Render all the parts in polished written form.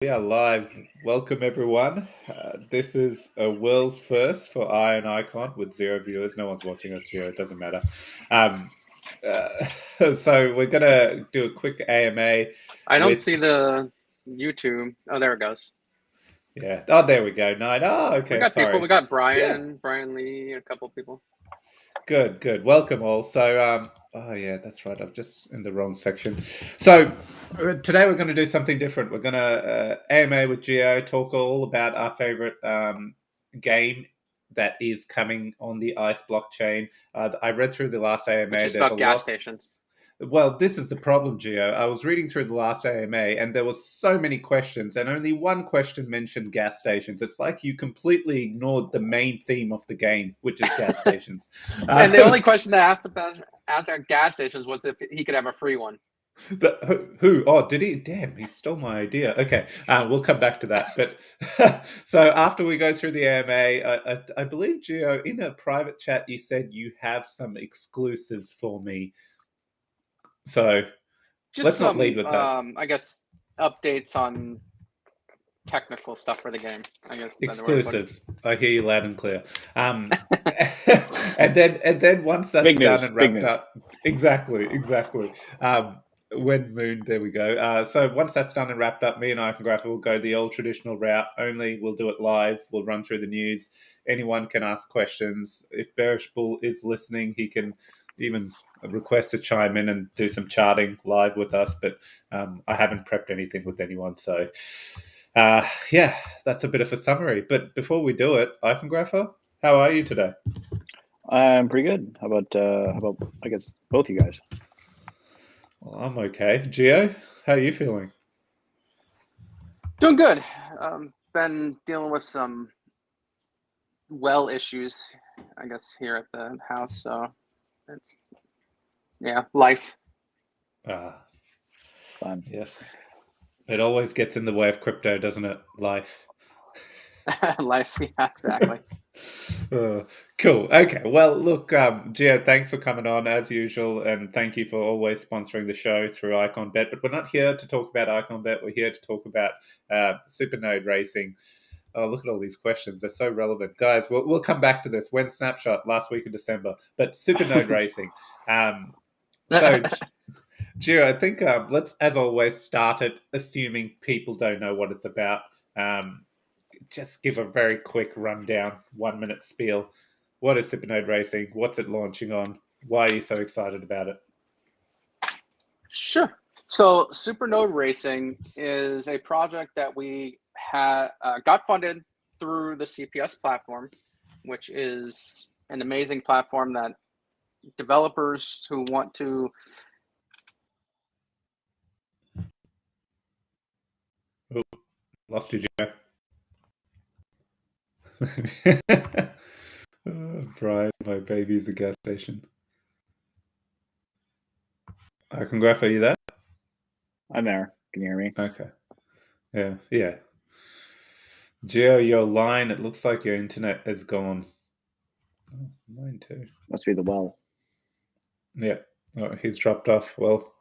We are live. Welcome, everyone. This is a world's first for Iron Icon with 0 viewers. No one's watching us here. It doesn't matter. Um, so we're gonna do a quick AMA I don't with see the YouTube. Oh, there it goes. yeah. Oh, there we go. Nine. Oh, We okay. got people. Sorry. We got Yeah. Brian Lee, a couple people. Good. Good. Welcome all. Oh yeah, that's right. I'm just in the wrong section. So today we're going to do something different. We're going to AMA with Geo, talk all about our favorite game that is coming on the Ice blockchain. I read through the last Which AMA. is There's a about gas lot. stations. Well, this is the problem, Geo. I was reading through the last AMA, and there was so many questions, and only one question mentioned gas stations. It's like you completely ignored the main theme of the game, which is gas stations. And the only question that asked at gas stations was if he could have a free one. Who? Oh, did he? Damn, he stole my idea. Okay, we'll come back to that. But so after we go through the AMA, I believe, Gio, in a private chat, you said you have some exclusives for me. So Just let's not lead some, with that. I guess, updates on technical stuff for the game. I guess that's the way to put it. Exclusives. I hear you loud and clear. Um, and then once that's Big done news. and Big wrapped news. up, exactly. When moon, there we go. So once that's done and wrapped up, me and Icongraph will go the old traditional route. Only we'll do it live. We'll run through the news. Anyone can ask questions. If Bearish Bull is listening, he can even request to chime in and do some charting live with us. But I haven't prepped anything with anyone, so. Yeah, that's a bit of a summary. But before we do it, Icongrapher, how are you today? I'm pretty good. How about I guess both you guys? Well, I'm okay. Geo, how are you feeling? Doing good. Been dealing with some well issues, I guess, here at the house. So it's life. Ah, Fun. yes. It always gets in the way of crypto, doesn't it? Life. Life. Yeah, exactly. Uh, cool. Okay. Well, look, Gio, thanks for coming on as usual, and thank you for always sponsoring the show through IconBet. But we're not here to talk about IconBet. We're here to talk about SuperNode racing. Oh, look at all these questions. They're so relevant. Guys, we'll come back to this. When Snapshot last week of December, but SuperNode racing. So, Gio, I think let's, as always, start it assuming people don't know what it's about. Um, just give a very quick rundown, 1 minute spiel. What is SuperNode Racing? What's it launching on? Why are you so excited about it? Sure. So SuperNode Racing is a project that we got funded through the CPS platform, which is an amazing platform that developers who want to. Oh, lost you, Joe. Oh, Brian, my baby is a gas station. Congrats, are you there? I'm there. Can you hear me? Okay. Yeah. Geo, your line, it looks like your internet is gone. Oh, mine too. Must be the well. Yeah. Oh, he's dropped off. Well,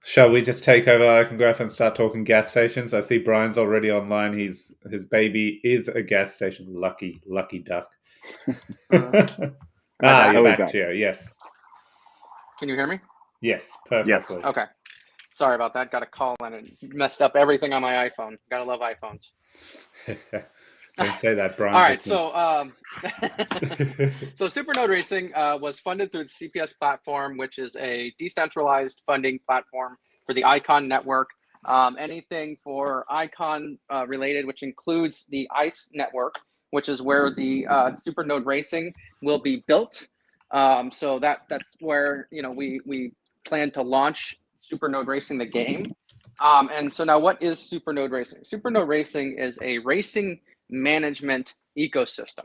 shall we just take over Icongraph and start talking gas stations? I see Brian's already online. His baby is a gas station. Lucky duck. You're back, Gio. Yes. Can you hear me? Yes, perfectly. Yes. Okay. Sorry about that. Got a call and it messed up everything on my iPhone. Gotta love iPhones. Don't say that, Brian. All right, so SuperNode Racing was funded through the CPS platform, which is a decentralized funding platform for the Icon network. Anything for Icon related, which includes the ICE network, which is where the SuperNode Racing will be built. So that's where we plan to launch SuperNode Racing, the game. And so now, what is SuperNode Racing? SuperNode Racing is a racing management ecosystem.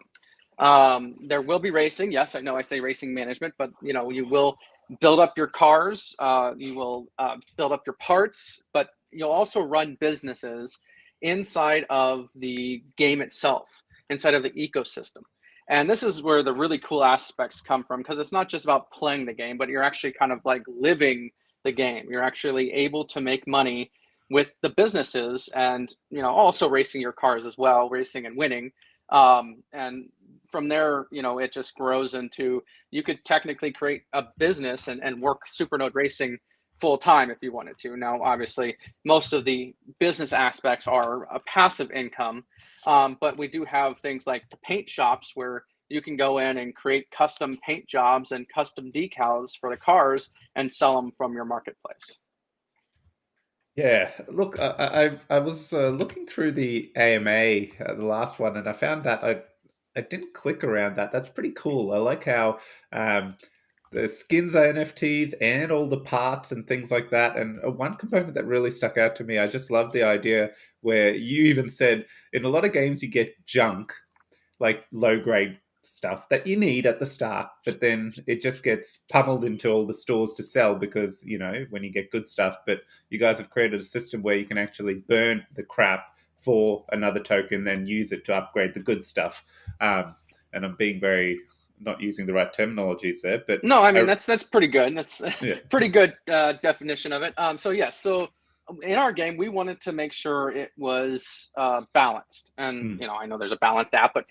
There will be racing. Yes, I know I say racing management, but you will build up your cars, you will build up your parts, but you'll also run businesses inside of the game itself, inside of the ecosystem. And this is where the really cool aspects come from, because it's not just about playing the game, but you're actually kind of like living the game. You're actually able to make money with the businesses, and also racing your cars as well, racing and winning. And from there, it just grows into, you could technically create a business and work SuperNode Racing full time if you wanted to. Now, obviously, most of the business aspects are a passive income, but we do have things like the paint shops where you can go in and create custom paint jobs and custom decals for the cars and sell them from your marketplace. Yeah, look, I was looking through the AMA, the last one, and I found that I didn't click around that. That's pretty cool. I like how um, the skins are NFTs and all the parts and things like that. And one component that really stuck out to me, I just love the idea where you even said in a lot of games you get junk, like low grade stuff that you need at the start, but then it just gets pummeled into all the stores to sell because, when you get good stuff. But you guys have created a system where you can actually burn the crap for another token, then use it to upgrade the good stuff. And I'm being very not using the right terminologies there, but no, I mean that's pretty good. That's yeah. pretty good definition of it. So in our game, we wanted to make sure it was balanced, and I know there's a balanced app, but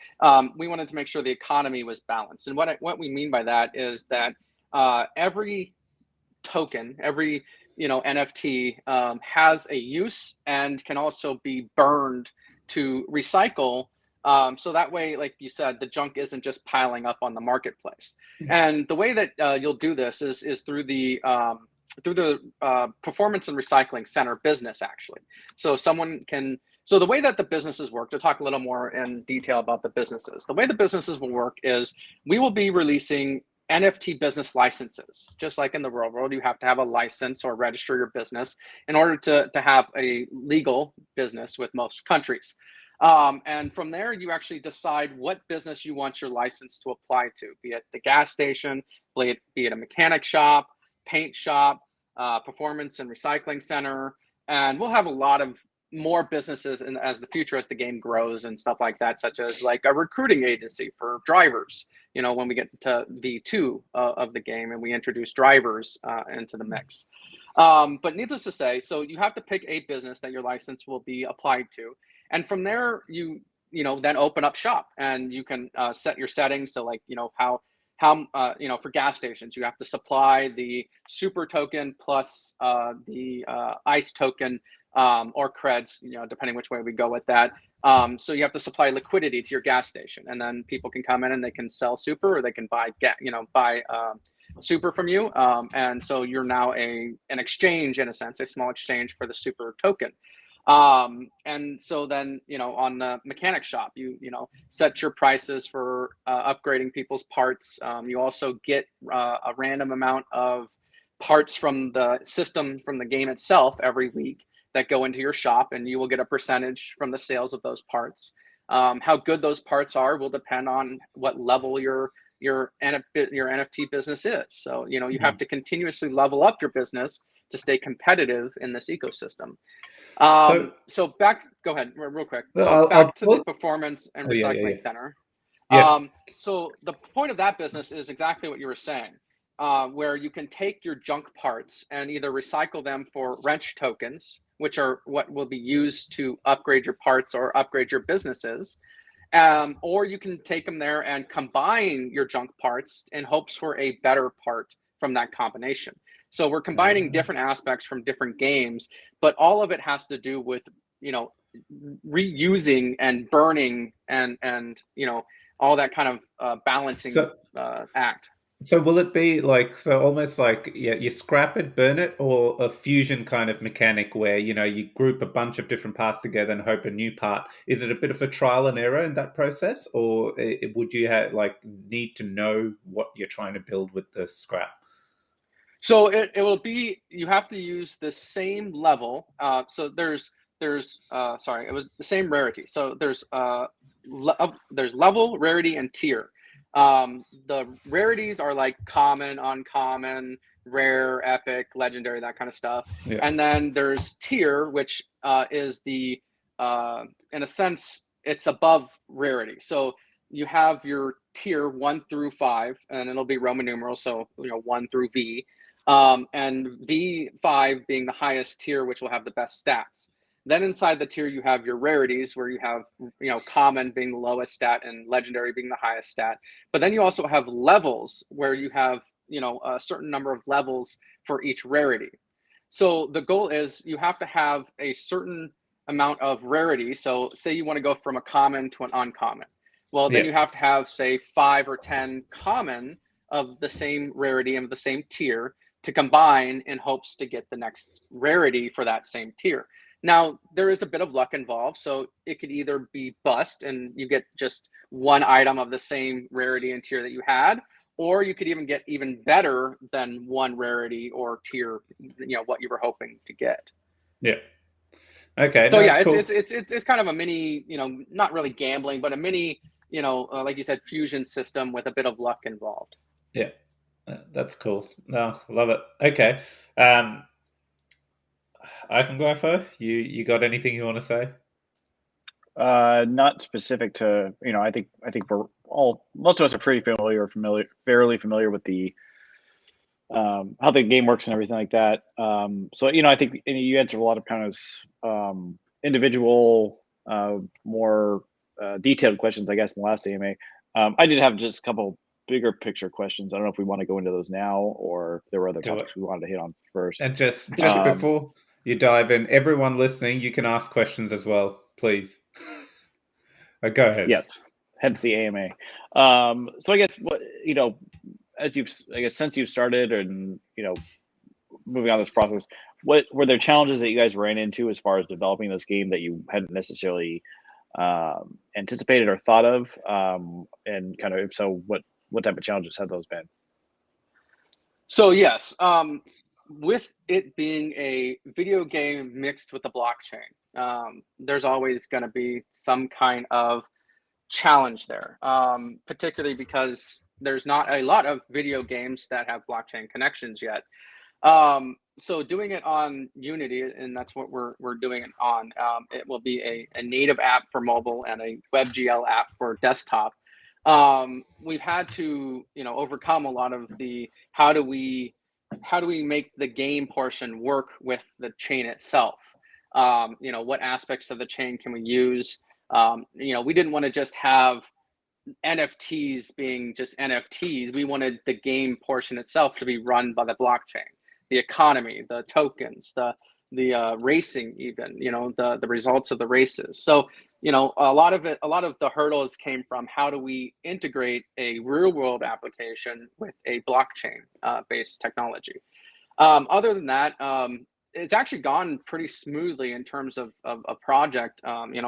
we wanted to make sure the economy was balanced. And what we mean by that is that every token, every NFT has a use and can also be burned to recycle. So that way, like you said, the junk isn't just piling up on the marketplace. And the way that you'll do this is through the performance and recycling center business, actually. So so the way that the businesses work, to talk a little more in detail about the businesses, the way the businesses will work is we will be releasing NFT business licenses. Just like in the real world, you have to have a license or register your business in order to have a legal business with most countries. And from there, you actually decide what business you want your license to apply to, be it the gas station, be it a mechanic shop, paint shop, performance and recycling center. And we'll have a lot of more businesses as the game grows and stuff like that, such as like a recruiting agency for drivers, when we get to V2 of the game and we introduce drivers into the mix. But needless to say, so you have to pick a business that your license will be applied to. And from there, you then open up shop, and you can set your settings. So like, how for gas stations, you have to supply the super token plus the ice token, or creds, depending which way we go with that. So you have to supply liquidity to your gas station, and then people can come in and they can sell super, or they can buy super from you. And so you're now an exchange, in a sense, a small exchange for the super token. And so then, on the mechanic shop, you set your prices for upgrading people's parts. You also get a random amount of parts from the system, from the game itself, every week that go into your shop, and you will get a percentage from the sales of those parts. How good those parts are will depend on what level your NFT business is. So, you have to continuously level up your business to stay competitive in this ecosystem. So go ahead real quick. So back to the performance and recycling center. Yes. So the point of that business is exactly what you were saying, where you can take your junk parts and either recycle them for wrench tokens, which are what will be used to upgrade your parts or upgrade your businesses. Or you can take them there and combine your junk parts in hopes for a better part from that combination. So we're combining different aspects from different games, but all of it has to do with, reusing and burning and all that kind of balancing act. So will it be almost like, you scrap it, burn it, or a fusion kind of mechanic where, you group a bunch of different parts together and hope a new part? Is it a bit of a trial and error in that process, or would you need to know what you're trying to build with the scrap? So it will be, you have to use the same level. So there's it was the same rarity. So there's level, rarity, and tier. The rarities are like common, uncommon, rare, epic, legendary, that kind of stuff. Yeah. And then there's tier, which is the in a sense, it's above rarity. So you have your tier 1 through 5, and it'll be Roman numeral, so 1 through V. and V5 being the highest tier, which will have the best stats. Then inside the tier, you have your rarities, where you have, common being the lowest stat and legendary being the highest stat. But then you also have levels, where you have, a certain number of levels for each rarity. So the goal is you have to have a certain amount of rarity. So say you want to go from a common to an uncommon. Well, then Yeah. you have to have, say, 5 or 10 common of the same rarity and the same tier to combine in hopes to get the next rarity for that same tier. Now, there is a bit of luck involved, so it could either be bust and you get just one item of the same rarity and tier that you had, or you could even get even better than one rarity or tier, what you were hoping to get. Yeah. Okay. So no, yeah, cool. it's kind of a mini, not really gambling, but a mini, like you said, fusion system with a bit of luck involved. Yeah. That's cool. No, love it. Okay. I can go for you got anything you want to say? Not specific to, I think we're all, most of us are fairly familiar with the how the game works and everything like that. So I think you answered a lot of kind of individual, more detailed questions, I guess, in the last AMA. I did have just a couple bigger picture questions. I don't know if we want to go into those now, or if there were other Do it. topics we wanted to hit on first. And just Um, before you dive in, everyone listening, you can ask questions as well, please. Go ahead. Yes, hence the AMA. So I guess since you've started and moving on this process, what were there challenges that you guys ran into as far as developing this game that you hadn't necessarily anticipated or thought of? And kind of, if so, what type of challenges have those been? So yes, with it being a video game mixed with the blockchain, there's always going to be some kind of challenge there, particularly because there's not a lot of video games that have blockchain connections yet. So doing it on Unity, and that's what we're doing it on. It will be a native app for mobile and a WebGL app for desktop. We've had to overcome a lot of the how do we make the game portion work with the chain itself. What aspects of the chain can we use? We didn't want to just have NFTs being just NFTs. We wanted the game portion itself to be run by the blockchain, the economy, the tokens, the racing, even the results of the races. So a lot of the hurdles came from how do we integrate a real world application with a blockchain based technology. Other than that, it's actually gone pretty smoothly in terms of a project.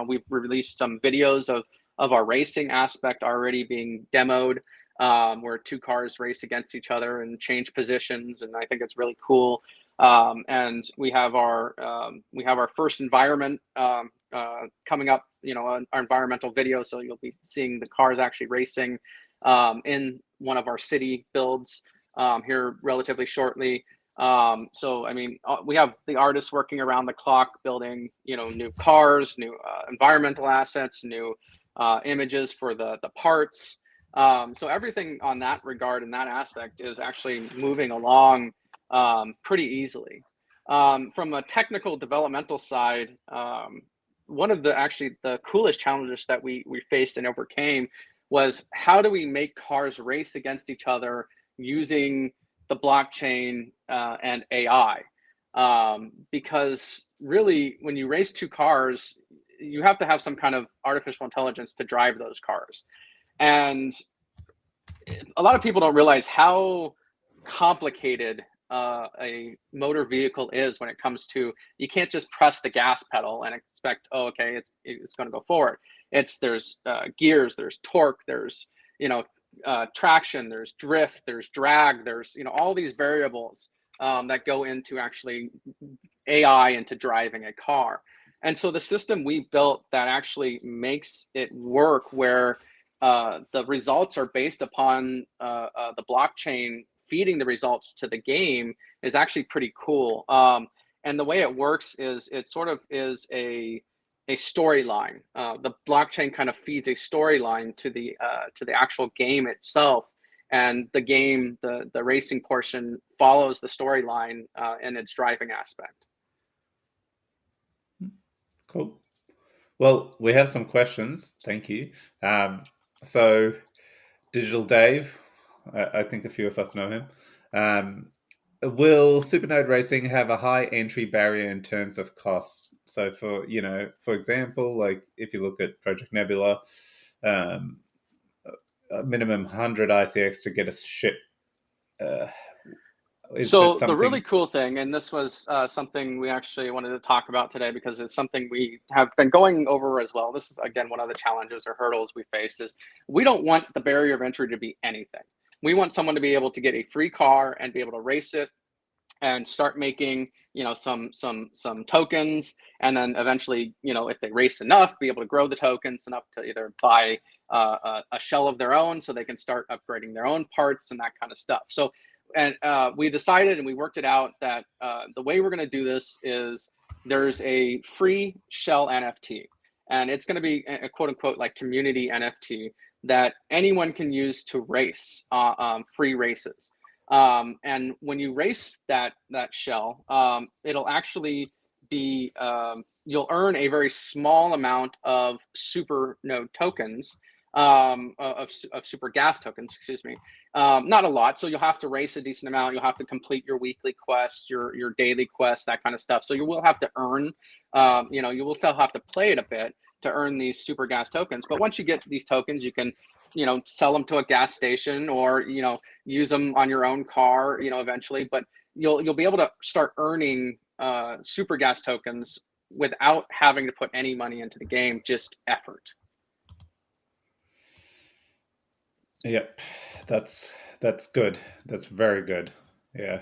We've released some videos of our racing aspect already being demoed, where two cars race against each other and change positions, and I think it's really cool. And we have our first environment coming up. Our environmental video, so you'll be seeing the cars actually racing in one of our city builds here relatively shortly. So I mean, we have the artists working around the clock building new cars, new environmental assets, new images for the parts. So everything on that regard and that aspect is actually moving along pretty easily. From a technical developmental side, one of the coolest challenges that we faced and overcame was how do we make cars race against each other using the blockchain and AI, because really when you race two cars, you have to have some kind of artificial intelligence to drive those cars. And a lot of people don't realize how complicated a motor vehicle is when it comes to, you can't just press the gas pedal and expect, oh, okay, it's going to go forward. There's gears, there's torque, there's traction, there's drift, there's drag, there's all these variables that go into actually AI into driving a car. And so the system we built that actually makes it work, where the results are based upon the blockchain feeding the results to the game, is actually pretty cool. And the way it works is it sort of is a storyline. The blockchain kind of feeds a storyline to the actual game itself, and the game, the racing portion follows the storyline in its driving aspect. Cool. Well, we have some questions. Thank you. So, Digital Dave, I think a few of us know him. Will SuperNode Racing have a high entry barrier in terms of costs? So, for example, like if you look at Project Nebula, a minimum 100 ICX to get a ship. So the really cool thing, and this was something we actually wanted to talk about today because it's something we have been going over as well. This is, again, one of the challenges or hurdles we face is we don't want the barrier of entry to be anything. We want someone to be able to get a free car and be able to race it and start making, some tokens, and then eventually, if they race enough, be able to grow the tokens enough to either buy a shell of their own so they can start upgrading their own parts and that kind of stuff. So, and we decided and we worked it out that the way we're going to do this is there's a free shell NFT, and it's going to be a quote unquote like community NFT that anyone can use to race free races. And when you race that shell, it'll actually be you'll earn a very small amount of SuperNode tokens, of super gas tokens, excuse me. Not a lot, so you'll have to race a decent amount. You'll have to complete your weekly quests, your daily quests, that kind of stuff. So you will have to earn, you will still have to play it a bit to earn these super gas tokens. But once you get these tokens, you can, sell them to a gas station or, use them on your own car, eventually. But you'll be able to start earning super gas tokens without having to put any money into the game, just effort. Yep, that's good. That's very good. Yeah.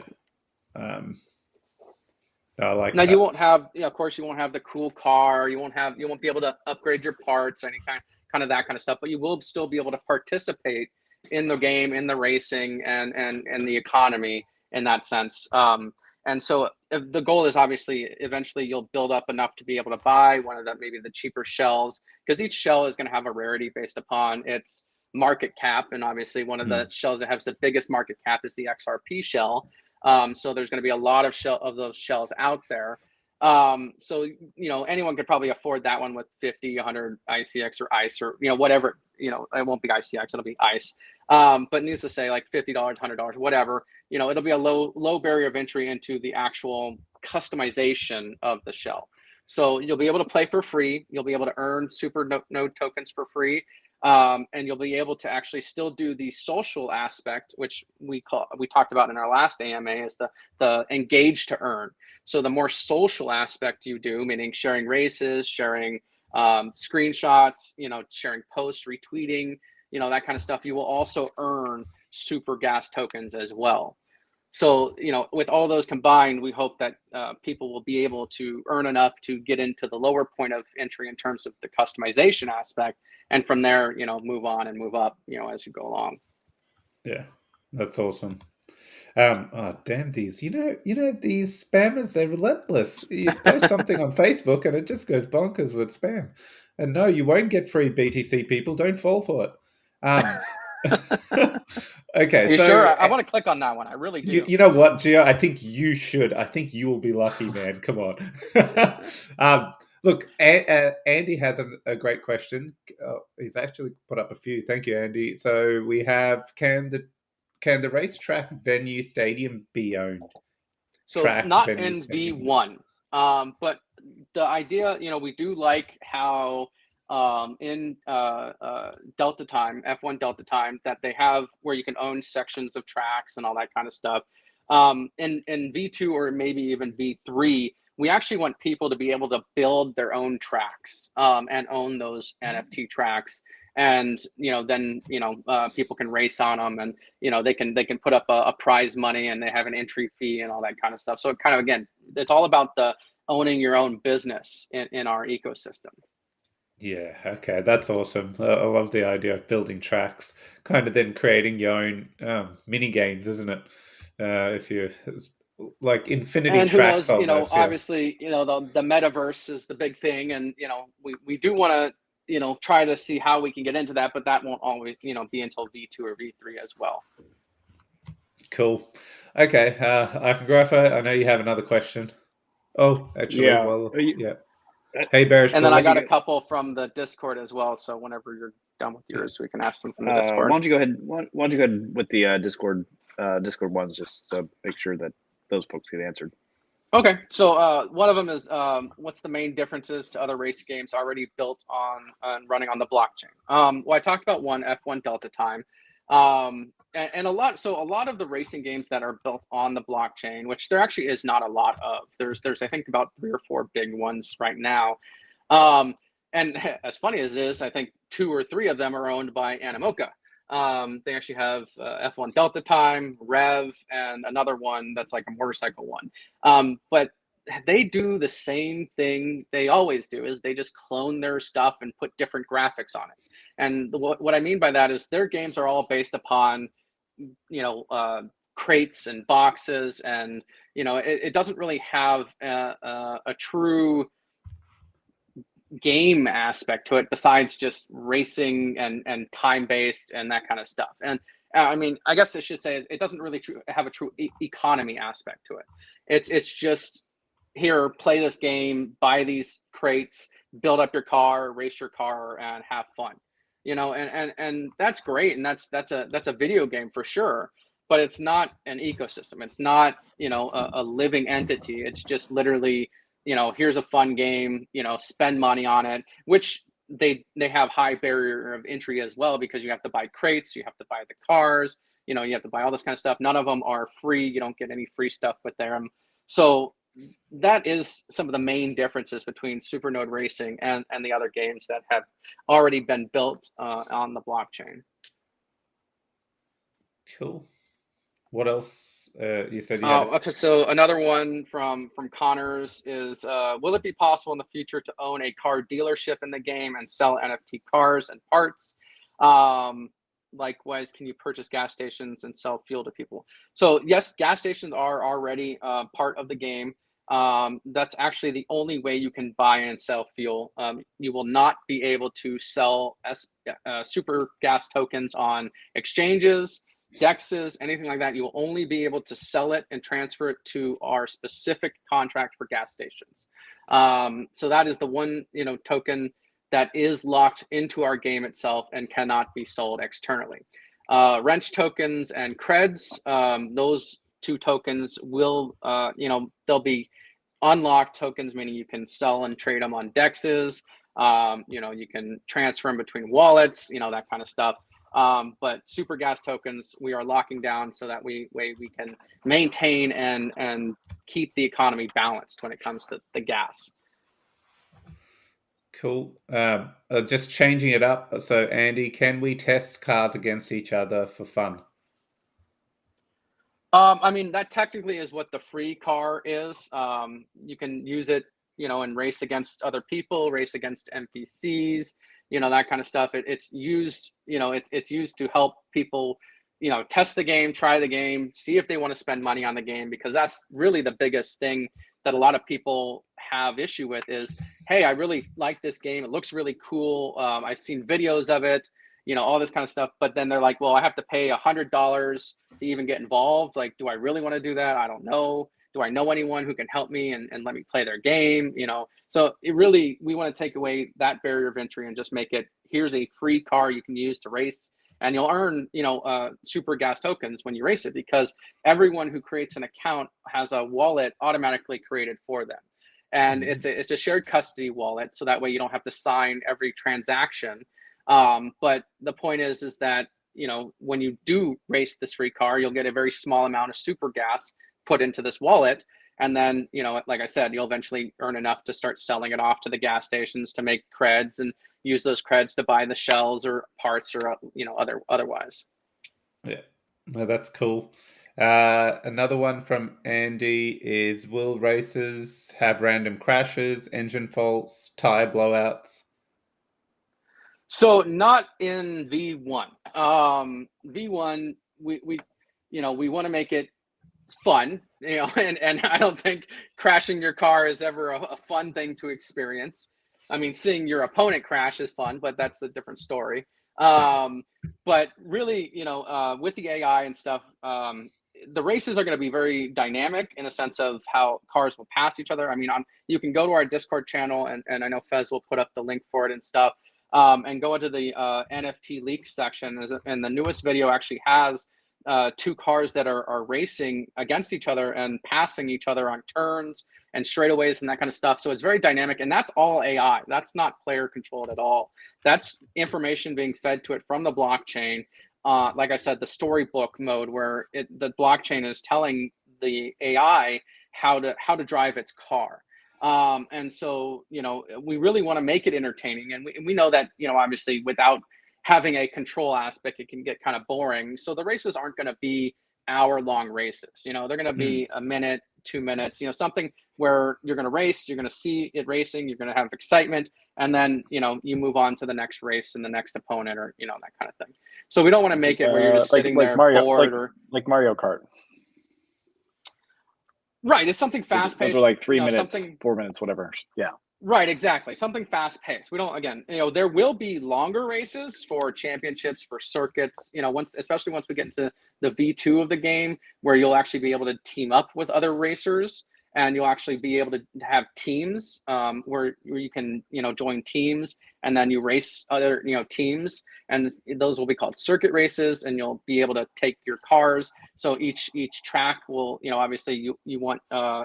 I like now that. You won't have, of course, you won't have the cool car. You won't be able to upgrade your parts or any kind of that kind of stuff. But you will still be able to participate in the game, in the racing, and the economy in that sense. And so the goal is obviously eventually you'll build up enough to be able to buy one of maybe the cheaper shells, because each shell is going to have a rarity based upon its market cap. And obviously one of the shells that has the biggest market cap is the XRP shell. So there's going to be a lot of those shells out there. So, anyone could probably afford that one with 50, 100 ICX or ICE or, whatever, it won't be ICX, it'll be ICE. But needs to say like $50, $100, whatever, it'll be a low barrier of entry into the actual customization of the shell. So you'll be able to play for free. You'll be able to earn SuperNode tokens for free. And you'll be able to actually still do the social aspect, which we talked about in our last AMA, is the engage to earn. So the more social aspect you do, meaning sharing races, sharing screenshots, sharing posts, retweeting, that kind of stuff, you will also earn super gas tokens as well. So, with all those combined, we hope that people will be able to earn enough to get into the lower point of entry in terms of the customization aspect. And from there, move on and move up, as you go along. Yeah, that's awesome. Oh, damn these! These spammers, they're relentless. You post something on Facebook and it just goes bonkers with spam. And no, you won't get free BTC, people. Don't fall for it. Okay, Are you sure? I want to click on that one. I really do. You know what, Gio? I think you should. I think you will be lucky, man. Come on. Look, Andy has a great question. He's actually put up a few. Thank you, Andy. So we have, can the racetrack venue stadium be owned? So not in V1, but the idea, we do like how in Delta Time, F1 Delta Time, that they have where you can own sections of tracks and all that kind of stuff. In V2 or maybe even V3, we actually want people to be able to build their own tracks and own those NFT tracks. And then people can race on them, and they can put up a prize money, and they have an entry fee and all that kind of stuff. So it kind of, again, it's all about the owning your own business in our ecosystem. Yeah, okay, that's awesome. I love the idea of building tracks, kind of then creating your own mini games, isn't it? If you like infinity and tracks, who knows, almost, obviously, the metaverse is the big thing, and we do want to try to see how we can get into that, but that won't always, be until V2 or V3 as well. Cool. Okay, Iconographer, I know you have another question. Oh, actually, Yeah. well, yeah. Uh, Hey, Bearish And then Bull. I got a couple from the Discord as well. So whenever you're done with yours, we can ask them from the Discord. Why don't you go ahead? Why don't you go ahead with the Discord ones, just so make sure that those folks get answered. Okay, so one of them is what's the main differences to other racing games already built on running on the blockchain? Well, I talked about F1 Delta Time, and a lot of the racing games that are built on the blockchain, which there actually is not a lot of. There's I think about 3 or 4 big ones right now, and as funny as it is, I think 2 or 3 of them are owned by Animoca. They actually have F1 Delta Time, Rev, and another one that's like a motorcycle one. But they do the same thing they always do, is they just clone their stuff and put different graphics on it. And what I mean by that is their games are all based upon, crates and boxes, and it doesn't really have a true game aspect to it besides just racing and time based and that kind of stuff. And I mean, I guess I should say it doesn't really have a true economy aspect to it. It's just, here, play this game, buy these crates, build up your car, race your car, and have fun. And that's great, and that's a video game for sure. But it's not an ecosystem. It's not a living entity. It's just literally, here's a fun game, spend money on it, which they have high barrier of entry as well, because you have to buy crates, you have to buy the cars, you have to buy all this kind of stuff. None of them are free. You don't get any free stuff with them. So that is some of the main differences between SuperNode Racing and the other games that have already been built on the blockchain. Cool. What else? You said you had. Okay, so another one from Connors is, will it be possible in the future to own a car dealership in the game and sell NFT cars and parts? Likewise, can you purchase gas stations and sell fuel to people? So yes, gas stations are already part of the game. That's actually the only way you can buy and sell fuel. You will not be able to sell super gas tokens on exchanges, dexes, anything like that. You will only be able to sell it and transfer it to our specific contract for gas stations. So that is the one token that is locked into our game itself and cannot be sold externally. Wrench tokens and creds, those 2 tokens will they'll be unlocked tokens, meaning you can sell and trade them on dexes. You can transfer them between wallets, that kind of stuff. But super gas tokens we are locking down so that we can maintain and keep the economy balanced when it comes to the gas. Cool. Just changing it up. So, Andy, can we test cars against each other for fun? I mean, that technically is what the free car is. You can use it, and race against other people, race against NPCs, that kind of stuff. It's used, it's used to help people, test the game, try the game, see if they want to spend money on the game, because that's really the biggest thing that a lot of people have issue with is, hey, I really like this game. It looks really cool. I've seen videos of it, all this kind of stuff. But then they're like, well, I have to pay $100 to even get involved. Like, do I really want to do that? I don't know. Do I know anyone who can help me and let me play their game? So we want to take away that barrier of entry and just make it, here's a free car you can use to race, and you'll earn, super gas tokens when you race it, because everyone who creates an account has a wallet automatically created for them. And it's a shared custody wallet, so that way you don't have to sign every transaction. But the point is that, when you do race this free car, you'll get a very small amount of super gas put into this wallet. And then, like I said, you'll eventually earn enough to start selling it off to the gas stations to make creds and use those creds to buy the shells or parts or, otherwise. Yeah, well, that's cool. Another one from Andy is, will races have random crashes, engine faults, tire blowouts? So not in V1. V1, we want to make it fun, and I don't think crashing your car is ever a fun thing to experience. I mean, seeing your opponent crash is fun, but that's a different story. But really, with the AI and stuff, the races are going to be very dynamic in a sense of how cars will pass each other. I mean, you can go to our Discord channel, and I know Fez will put up the link for it and stuff, and go into the NFT leaks section. And the newest video actually has two cars that are racing against each other and passing each other on turns and straightaways and that kind of stuff. So it's very dynamic, and that's all AI. That's not player controlled at all. That's information being fed to it from the blockchain. Like I said, the storybook mode where the blockchain is telling the AI how to drive its car. And so, we really want to make it entertaining. And we know that, obviously without having a control aspect, it can get kind of boring. So the races aren't going to be hour-long races. They're going to be a minute, 2 minutes, something where you're going to race, you're going to see it racing, you're going to have excitement, and then, you move on to the next race and the next opponent, or, that kind of thing. So we don't want to make it where you're just sitting there bored, or like Mario Kart. Right. It's something fast-paced. Those are like 3 minutes, 4 minutes, whatever. Yeah. Right, exactly. Something fast-paced. We don't, again, there will be longer races for championships, for circuits, especially once we get into the V2 of the game, where you'll actually be able to team up with other racers, and you'll actually be able to have teams where you can, join teams, and then you race other, teams, and those will be called circuit races, and you'll be able to take your cars. So each track will, obviously you want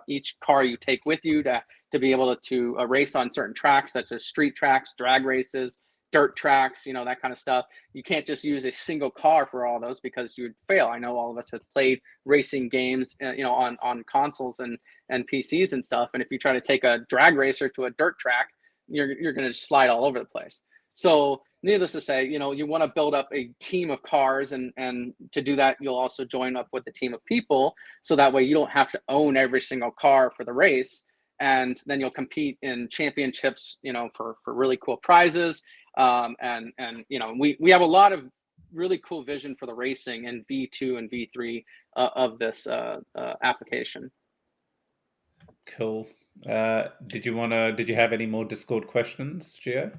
each car you take with you to be able to race on certain tracks, such as street tracks, drag races, dirt tracks, that kind of stuff. You can't just use a single car for all those, because you'd fail. I know all of us have played racing games, on consoles and PCs and stuff. And if you try to take a drag racer to a dirt track, you're going to slide all over the place. So needless to say, you want to build up a team of cars, and to do that, you'll also join up with a team of people. So that way you don't have to own every single car for the race. And then you'll compete in championships, for really cool prizes. And we have a lot of really cool vision for the racing in V2 and V3 of this application. Cool. Did you have any more Discord questions, Gio?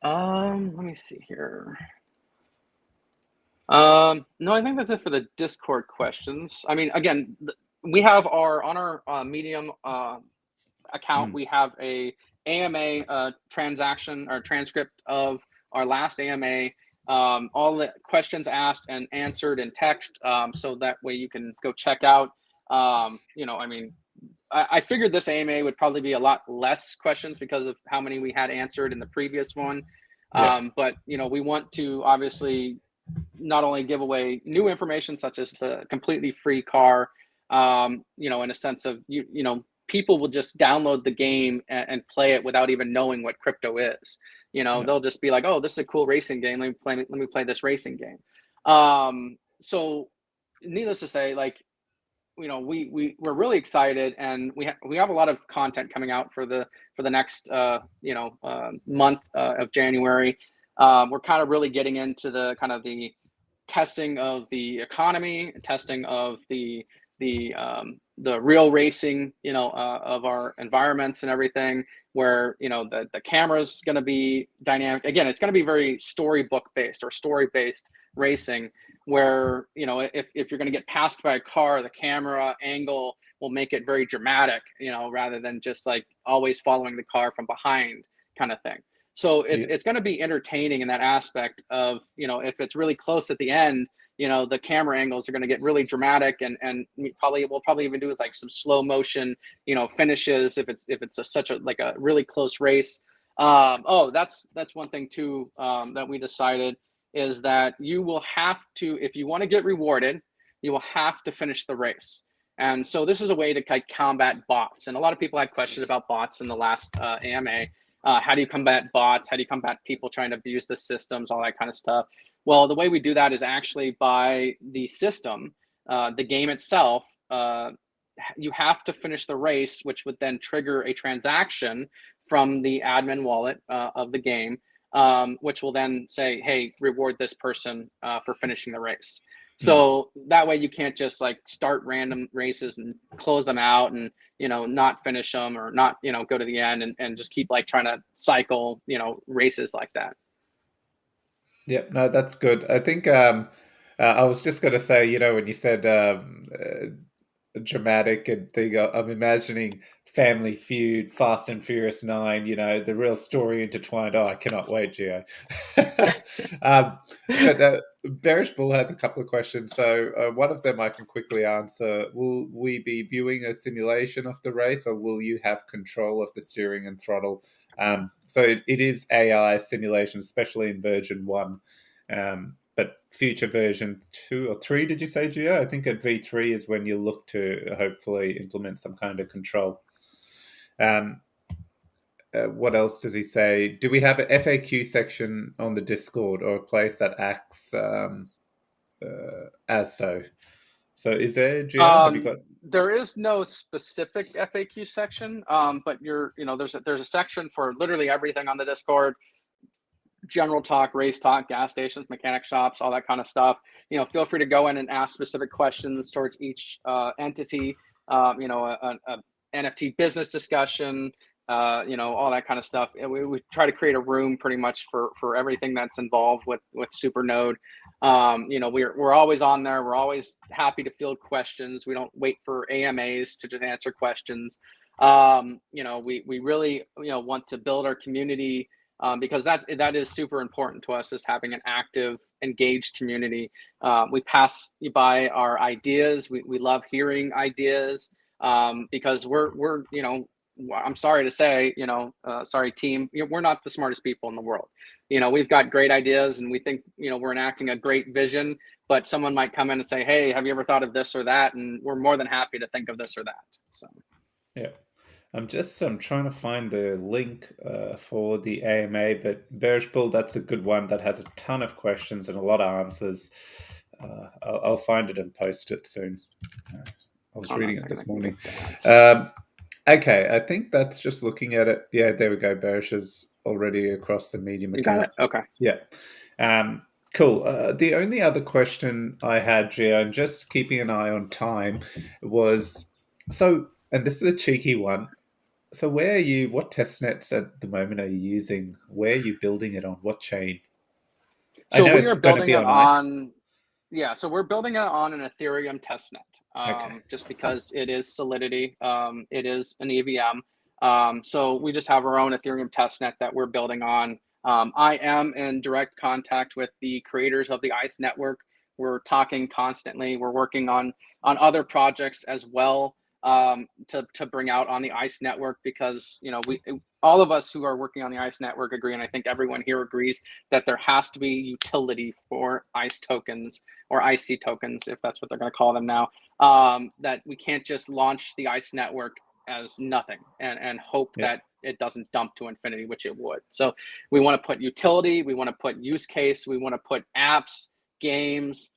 Let me see here. No, I think that's it for the Discord questions. I mean, again, we have on our Medium account, we have a AMA transaction or transcript of our last AMA, all the questions asked and answered in text, so that way you can go check out. I mean, I figured this AMA would probably be a lot less questions because of how many we had answered in the previous one. But we want to obviously not only give away new information such as the completely free car, in a sense of people will just download the game and play it without even knowing what crypto is. They'll just be like, oh, this is a cool racing game. Let me play this racing game. So needless to say, like, we're really excited, and we have a lot of content coming out for the next month of January. We're kind of really getting into the kind of the testing of the economy, testing of the real racing, of our environments and everything, where, the camera's going to be dynamic. Again, it's going to be very storybook based or story based racing, where, if you're going to get passed by a car, the camera angle will make it very dramatic, rather than just like always following the car from behind kind of thing. So it's going to be entertaining in that aspect of, if it's really close at the end, the camera angles are going to get really dramatic, and we'll probably even do with like some slow motion, finishes if it's such a really close race. That's one thing too, that we decided, is that you will have to, if you want to get rewarded, you will have to finish the race. And so this is a way to combat bots. And a lot of people had questions about bots in the last AMA. How do you combat bots? How do you combat people trying to abuse the systems, all that kind of stuff? Well, the way we do that is actually by the system, the game itself. You have to finish the race, which would then trigger a transaction from the admin wallet of the game, which will then say, hey, reward this person for finishing the race. So that way you can't just like start random races and close them out and, not finish them or not, go to the end and just keep like trying to cycle, races like that. Yep, no, that's good. I think I was just going to say, when you said dramatic and thing, I'm imagining Family Feud, Fast and Furious 9, the real story intertwined. Oh, I cannot wait, Gio. But Bearish Bull has a couple of questions. So one of them I can quickly answer. Will we be viewing a simulation of the race, or will you have control of the steering and throttle? So it is AI simulation, especially in version 1. But future version 2 or 3, did you say, Gio? I think at V3 is when you look to hopefully implement some kind of control. What else does he say? Do we have an FAQ section on the Discord or a place that acts as so? So is there, Gio? Have you got? There is no specific FAQ section, but there's a section for literally everything on the Discord. General talk, race talk, gas stations, mechanic shops, all that kind of stuff. Feel free to go in and ask specific questions towards each entity. An NFT business discussion, all that kind of stuff. And we try to create a room pretty much for everything that's involved with SuperNode. We're always on there. We're always happy to field questions. We don't wait for AMAs to just answer questions. We really want to build our community. Because that is super important to us, is having an active, engaged community. We pass by our ideas. We love hearing ideas because we're I'm sorry to say, sorry team, we're not the smartest people in the world. We've got great ideas and we think, we're enacting a great vision, but someone might come in and say, hey, have you ever thought of this or that? And we're more than happy to think of this or that. So, yeah. I'm trying to find the link for the AMA, but Bearish Bull, that's a good one that has a ton of questions and a lot of answers. I'll find it and post it soon. I was reading it this morning. Okay, I think that's just looking at it. Yeah, there we go. Bearish is already across the Medium account. You got it? Okay. Yeah. Cool. The only other question I had, Gio, and just keeping an eye on time, was and this is a cheeky one. So what test nets at the moment are you using? Where are you building it on? What chain? So I know we it's are going to building be it on yeah, so we're building it on an Ethereum testnet, Okay. just because it is Solidity. It is an EVM. So we just have our own Ethereum testnet that we're building on. I am in direct contact with the creators of the ICE network. We're talking constantly. We're working on other projects as well, to bring out on the ICE network, because all of us who are working on the ICE network agree, and I think everyone here agrees, that there has to be utility for ICE tokens, or IC tokens, if that's what they're going to call them now. That we can't just launch the ICE network as nothing and hope that it doesn't dump to infinity, which it would. So we want to put utility, we want to put use case, we want to put apps, games,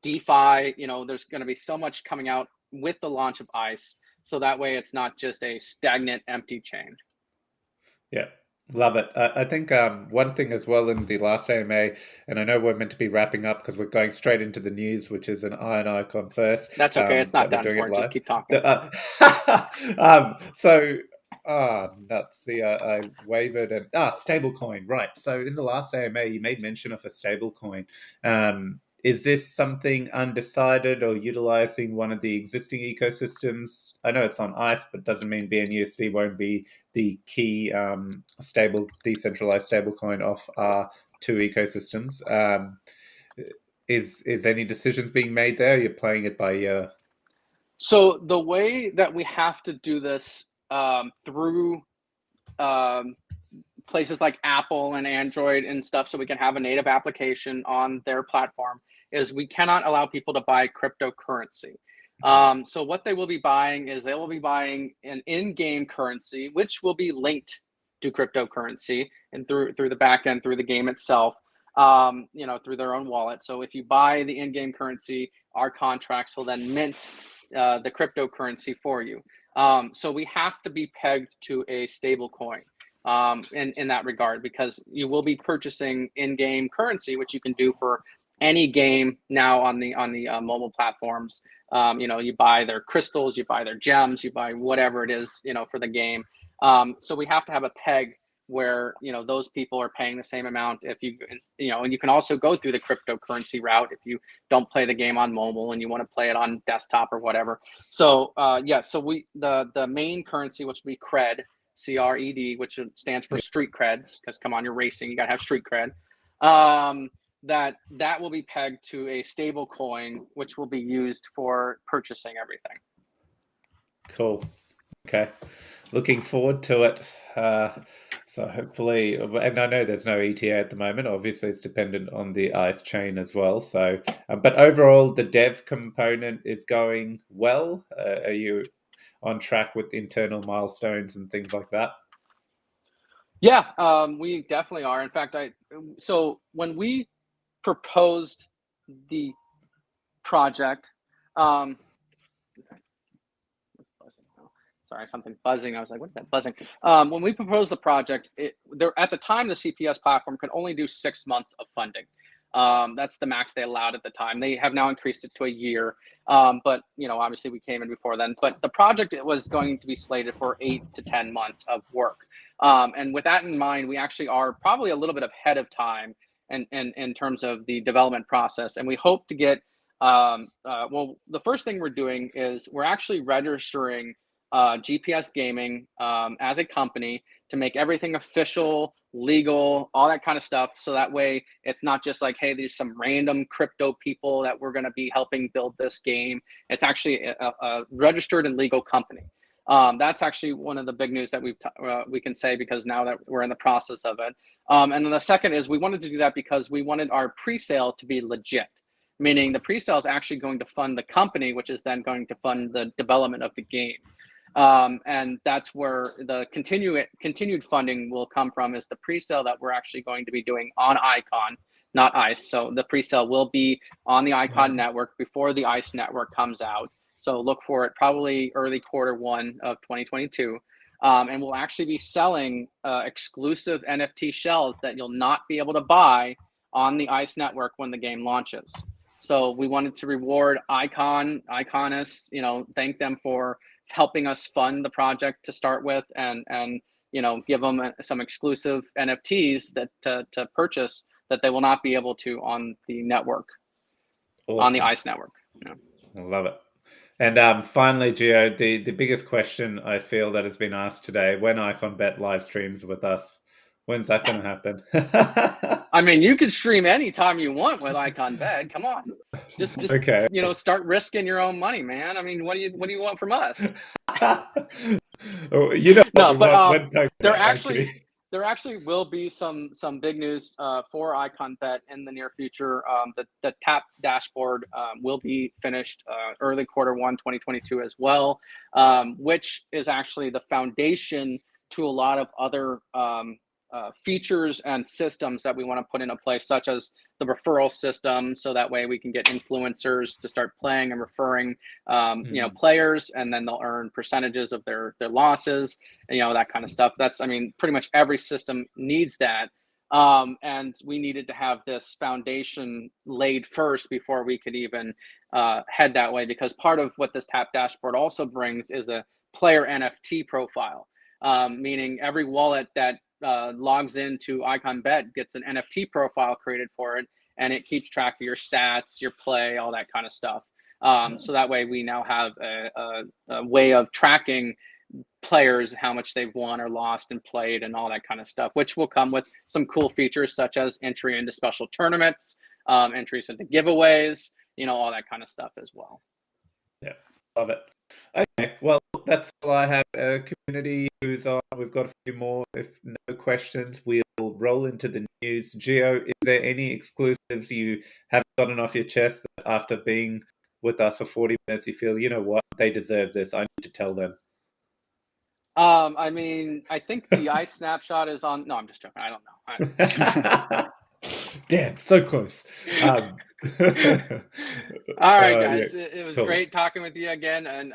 DeFi. There's going to be so much coming out with the launch of ICE, so that way it's not just a stagnant, empty chain. Yeah, love it. I think one thing as well in the last AMA, and I know we're meant to be wrapping up because we're going straight into the news, which is an iron icon first. That's okay. It's not that important. Just keep talking. Nuts. See, I wavered and stablecoin. Right. So in the last AMA, you made mention of a stablecoin. Is this something undecided or utilizing one of the existing ecosystems? I know it's on ICE, but doesn't mean BNUSD won't be the key decentralized stablecoin of our two ecosystems. Is any decisions being made there? You're playing it by ear. So the way that we have to do this through places like Apple and Android and stuff, so we can have a native application on their platform, is we cannot allow people to buy cryptocurrency. So what they will be buying is they will be buying an in-game currency, which will be linked to cryptocurrency and through the back end, through the game itself, through their own wallet. So if you buy the in-game currency, our contracts will then mint the cryptocurrency for you. So we have to be pegged to a stable coin in that regard, because you will be purchasing in-game currency, which you can do for any game now on the mobile platforms. You buy their crystals, you buy their gems, you buy whatever it is, for the game. So we have to have a peg where those people are paying the same amount. If and you can also go through the cryptocurrency route if you don't play the game on mobile and you want to play it on desktop or whatever. So so the main currency, which would be cred, CRED, which stands for street creds, because come on, you're racing, you gotta have street cred. That will be pegged to a stable coin, which will be used for purchasing everything. Cool. Okay. Looking forward to it. So hopefully, and I know there's no ETA at the moment. Obviously, it's dependent on the ICE chain as well. So, but overall, the dev component is going well. Are you on track with internal milestones and things like that? Yeah, we definitely are. In fact, so when we proposed the project, sorry, something buzzing. I was like, what is that buzzing? When we proposed the project, at the time, the CPS platform could only do 6 months of funding. That's the max they allowed at the time. They have now increased it to a year. But obviously we came in before then. But the project was going to be slated for 8 to 10 months of work. And with that in mind, we actually are probably a little bit ahead of time in terms of the development process. And we hope to get, the first thing we're doing is we're actually registering GPS Gaming as a company to make everything official, legal, all that kind of stuff. So that way it's not just like, hey, there's some random crypto people that we're going to be helping build this game. It's actually a registered and legal company. That's actually one of the big news that we can say, because now that we're in the process of it. And then the second is we wanted to do that because we wanted our pre-sale to be legit, meaning the pre-sale is actually going to fund the company, which is then going to fund the development of the game. And that's where the continued funding will come from, is the pre-sale that we're actually going to be doing on Icon, not ICE. So the pre-sale will be on the Icon network before the ICE network comes out. So look for it probably early Q1 of 2022. And we'll actually be selling exclusive NFT shells that you'll not be able to buy on the ICE network when the game launches. So we wanted to reward Iconists, thank them for helping us fund the project to start with, and give them some exclusive NFTs that to purchase that they will not be able to on the network. Awesome. On the ICE network. I love it. And finally, Gio, the biggest question I feel that has been asked today: when IconBet live streams with us, when's that going to happen? I mean, you can stream anytime you want with IconBet. Come on, just okay. Start risking your own money, man. I mean, what do you want from us? No, but there actually will be some big news for IconBet in the near future. The tap dashboard will be finished early Q1 2022 as well, which is actually the foundation to a lot of other features and systems that we want to put into place, such as the referral system, so that way we can get influencers to start playing and referring players, and then they'll earn percentages of their losses, that kind of stuff. Pretty much every system needs that, and we needed to have this foundation laid first before we could even head that way, because part of what this tap dashboard also brings is a player NFT profile, meaning every wallet that logs into IconBet gets an NFT profile created for it, and it keeps track of your stats, your play, all that kind of stuff. So that way we now have a way of tracking players, how much they've won or lost and played and all that kind of stuff, which will come with some cool features such as entry into special tournaments, entries into giveaways, all that kind of stuff as well. Yeah, love it. Okay, well, that's all I have. Community who's on. We've got a few more. If no questions, we'll roll into the news. Gio, is there any exclusives you haven't gotten off your chest that after being with us for 40 minutes, you feel, what, they deserve this? I need to tell them. I think the ICE snapshot is on. No, I'm just joking. I don't know. Damn, so close. All right, guys. Yeah, it was cool. Great talking with you again. And,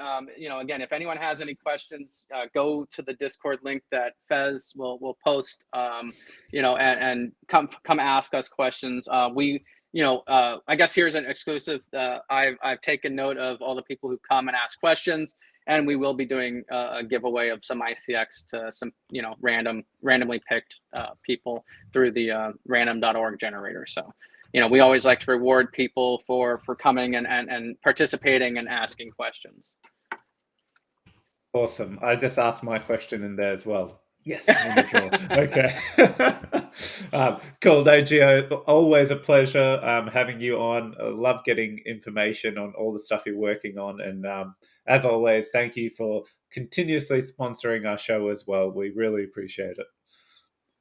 again, if anyone has any questions, go to the Discord link that Fez will post, and come ask us questions. We I guess here's an exclusive. I've taken note of all the people who come and ask questions, and we will be doing a giveaway of some ICX to some randomly picked people through the random.org generator. So we always like to reward people for coming and participating and asking questions. Awesome. I just asked my question in there as well. Yes, in the draw. Okay. Cool. No, Gio, always a pleasure having you on. I love getting information on all the stuff you're working on. And as always, thank you for continuously sponsoring our show as well. We really appreciate it.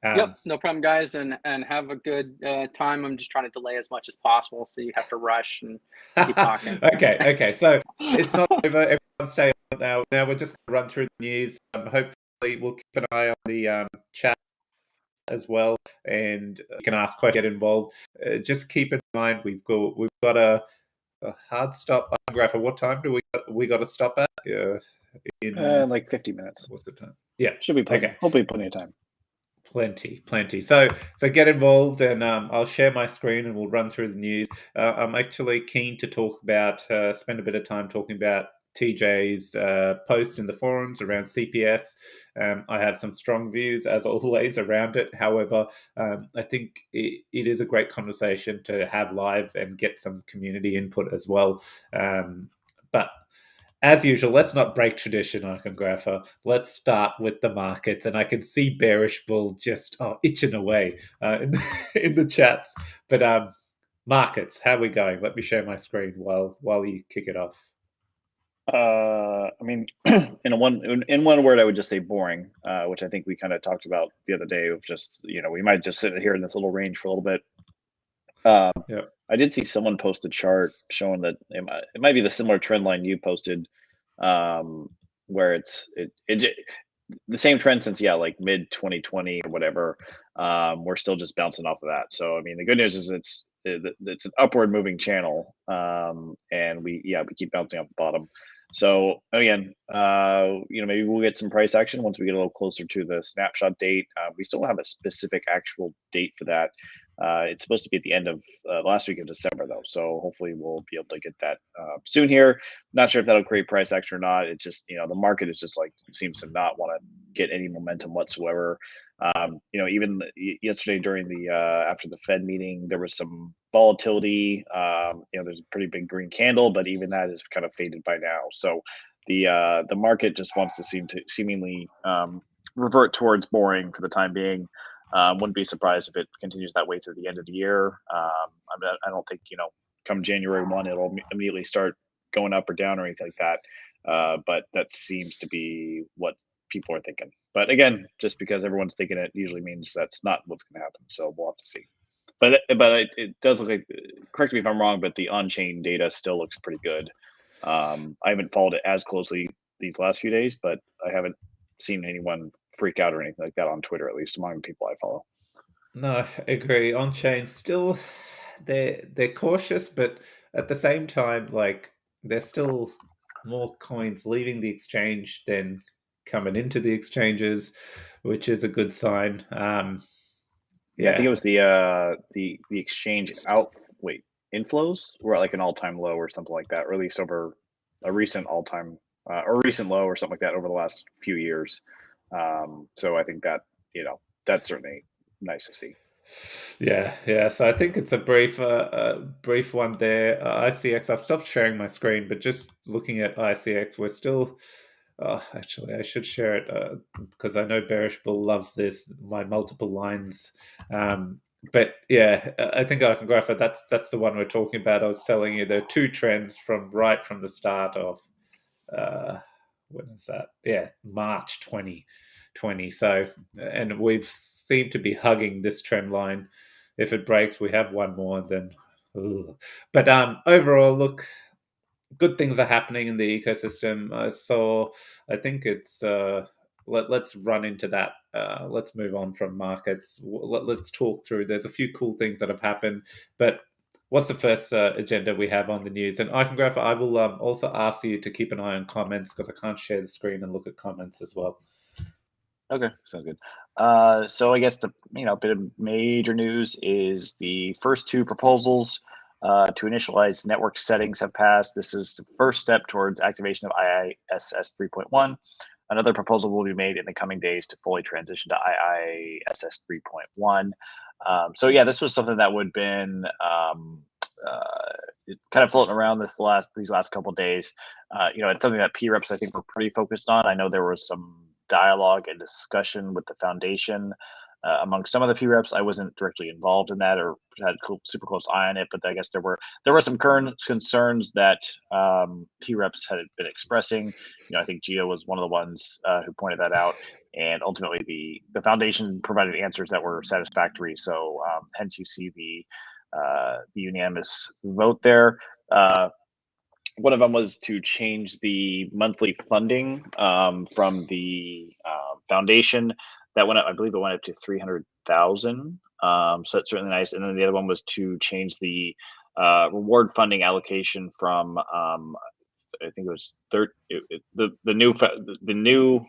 Yep, no problem, guys, and have a good time. I'm just trying to delay as much as possible, so you have to rush and keep talking. Okay. So it's not over. Everyone stay on now. Now we're just going to run through the news. Hopefully, we'll keep an eye on the chat as well, and you can ask questions, get involved. Just keep in mind we've got a hard stop. Graph, what time do we got to stop at? In like 50 minutes. What's the time? Yeah, should be plenty. Okay. Hopefully, plenty of time. Plenty. So get involved, and I'll share my screen, and we'll run through the news. I'm actually keen to talk about, spend a bit of time talking about TJ's post in the forums around CPS. I have some strong views, as always, around it. However, I think it is a great conversation to have live and get some community input as well. But as usual, let's not break tradition, Iconographer. Let's start with the markets, and I can see Bearish Bull just itching away in the chats. But markets, how are we going? Let me share my screen while you kick it off. I mean, in one word, I would just say boring, which I think we kind of talked about the other day. Of just we might just sit here in this little range for a little bit. Yeah. I did see someone post a chart showing that it might be the similar trend line you posted, where it's the same trend since like mid 2020 or whatever. We're still just bouncing off of that. So I mean, the good news is it's an upward moving channel, and we keep bouncing off the bottom. So again, maybe we'll get some price action once we get a little closer to the snapshot date. We still don't have a specific actual date for that. It's supposed to be at the end of last week of December, though. So hopefully we'll be able to get that soon here. Not sure if that'll create price action or not. It's just, the market is just seems to not want to get any momentum whatsoever. Even yesterday during the after the Fed meeting, there was some volatility. There's a pretty big green candle, but even that is kind of faded by now. So the market just wants to seemingly revert towards boring for the time being. Wouldn't be surprised if it continues that way through the end of the year. I don't think come January 1 it'll immediately start going up or down or anything like that. But that seems to be what people are thinking. But again, just because everyone's thinking it usually means that's not what's going to happen. So we'll have to see. But it does look like, correct me if I'm wrong, but the on-chain data still looks pretty good. I haven't followed it as closely these last few days, but I haven't seen anyone freak out or anything like that on Twitter, at least among the people I follow. No, I agree. On-chain still, they're cautious, but at the same time, there's still more coins leaving the exchange than coming into the exchanges, which is a good sign. Yeah, I think it was the exchange inflows were at an all-time low or something like that, or at least over a recent all-time or recent low or something like that over the last few years. So I think that that's certainly nice to see. Yeah. So I think it's a brief one there. ICX. I've stopped sharing my screen, but just looking at ICX, we're still. Actually, I should share it because I know Bearish Bull loves this. My multiple lines. But yeah, I think Iconographer, that's the one we're talking about. I was telling you there are two trends from the start of when is that? Yeah, March 2020. So, and we've seemed to be hugging this trend line. If it breaks, we have one more. Then, but overall, look, good things are happening in the ecosystem. I think it's let's run into that. Let's move on from markets. Let's talk through. There's a few cool things that have happened, but what's the first agenda we have on the news? And Iconographer, I will also ask you to keep an eye on comments because I can't share the screen and look at comments as well. Okay, sounds good. So I guess the bit of major news is the first two proposals to initialize network settings have passed. This is the first step towards activation of IISS 3.1. Another proposal will be made in the coming days to fully transition to IISS 3.1. So yeah, this was something that would have been kind of floating around these last couple of days. It's something that P reps I think were pretty focused on. I know there was some dialogue and discussion with the foundation among some of the P reps. I wasn't directly involved in that or had super close eye on it, but I guess there were some current concerns that P reps had been expressing. I think Gio was one of the ones who pointed that out, and ultimately the foundation provided answers that were satisfactory. So hence you see the unanimous vote there. One of them was to change the monthly funding from the foundation. That went up, I believe it went up to 300,000. So that's certainly nice. And then the other one was to change the reward funding allocation from I think it was the new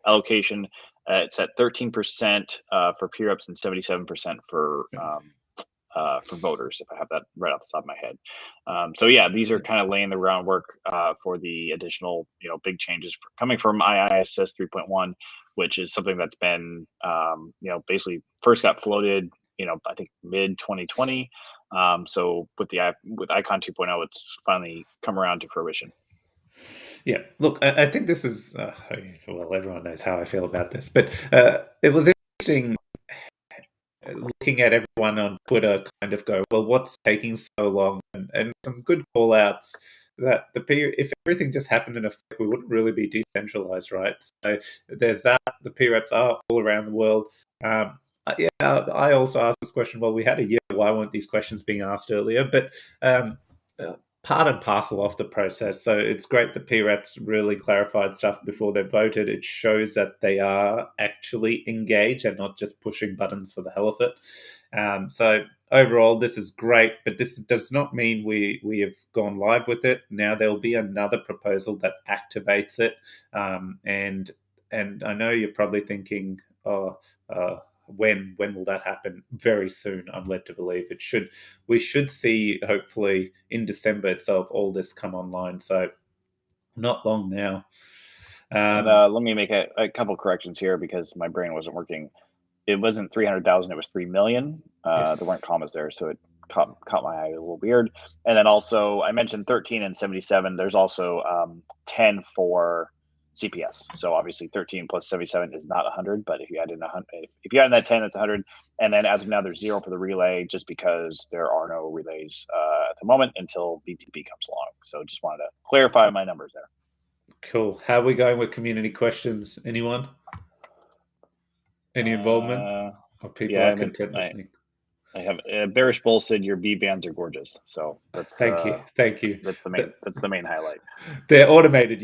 allocation. It's at 13% for peer ups and 77% for voters, if I have that right off the top of my head. So yeah, these are kind of laying the groundwork for the additional, big changes coming from IISS 3.1, which is something that's been, basically first got floated, I think mid 2020. So with Icon 2.0, it's finally come around to fruition. Yeah, look, I think this is well, everyone knows how I feel about this, but it was interesting looking at everyone on Twitter kind of go, well, what's taking so long? And some good call outs that if everything just happened in a flick, we wouldn't really be decentralized, right? So there's that. The P reps are all around the world. Yeah, I also asked this question. Well, we had a year. Why weren't these questions being asked earlier? But part and parcel of the process. So it's great that P reps really clarified stuff before they voted. It shows that they are actually engaged and not just pushing buttons for the hell of it. So overall, this is great, but this does not mean we have gone live with it. Now there'll be another proposal that activates it, and I know you're probably thinking, oh. When will that happen? Very soon, I'm led to believe. We should see, hopefully in December itself, all this come online. So not long now. And let me make a couple corrections here because my brain wasn't working. It wasn't 300,000; it was 3 million. Yes. There weren't commas there, so it caught my eye a little weird. And then also, I mentioned 13 and 77. There's also 10 for CPS. So obviously, 13 plus 77 is not 100. But if you add in 100, if you add in that 10, it's 100. And then as of now, there's 0 for the relay, just because there are no relays at the moment until BTP comes along. So just wanted to clarify my numbers there. Cool. How are we going with community questions? Anyone? Any involvement? Or people are content listening? I have Bearish Bull said your B bands are gorgeous. So that's thank you. That's the main highlight. They're automated,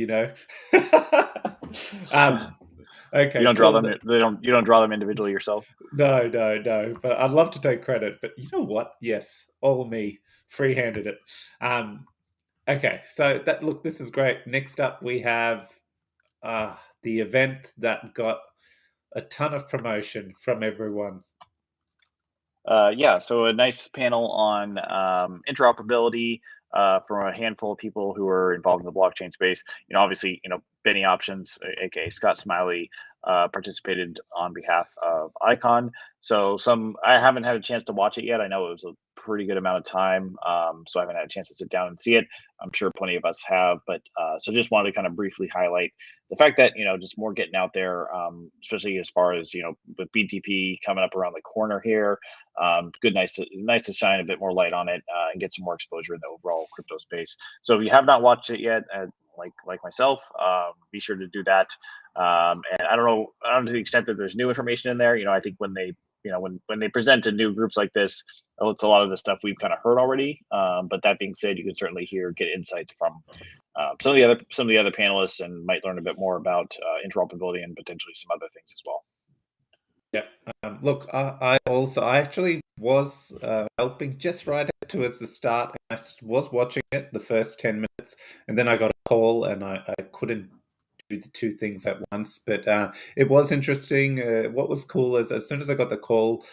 Okay. You don't draw them. You don't draw them individually yourself. No. But I'd love to take credit. But you know what? Yes, all me, free-handed it. Okay. So this is great. Next up, we have the event that got a ton of promotion from everyone. Yeah, so a nice panel on interoperability from a handful of people who are involved in the blockchain space. Obviously, Benny Options, aka Scott Smiley, participated on behalf of Icon. So I haven't had a chance to watch it yet. I know it was a pretty good amount of time, so I haven't had a chance to sit down and see it. I'm sure plenty of us have, but so just wanted to kind of briefly highlight the fact that just more getting out there, especially as far as with BTP coming up around the corner here. Nice to shine a bit more light on it and get some more exposure in the overall crypto space. So if you have not watched it yet, like myself, be sure to do that. And I don't know to the extent that there's new information in there. I think when they when they present to new groups like this, it's a lot of the stuff we've kind of heard already. But that being said, you can certainly get insights from some of the other panelists and might learn a bit more about interoperability and potentially some other things as well. Yeah. Look, I actually was helping just right towards the start. I was watching it the first 10 minutes, and then I got a call, and I couldn't do the two things at once. But it was interesting. What was cool is as soon as I got the call,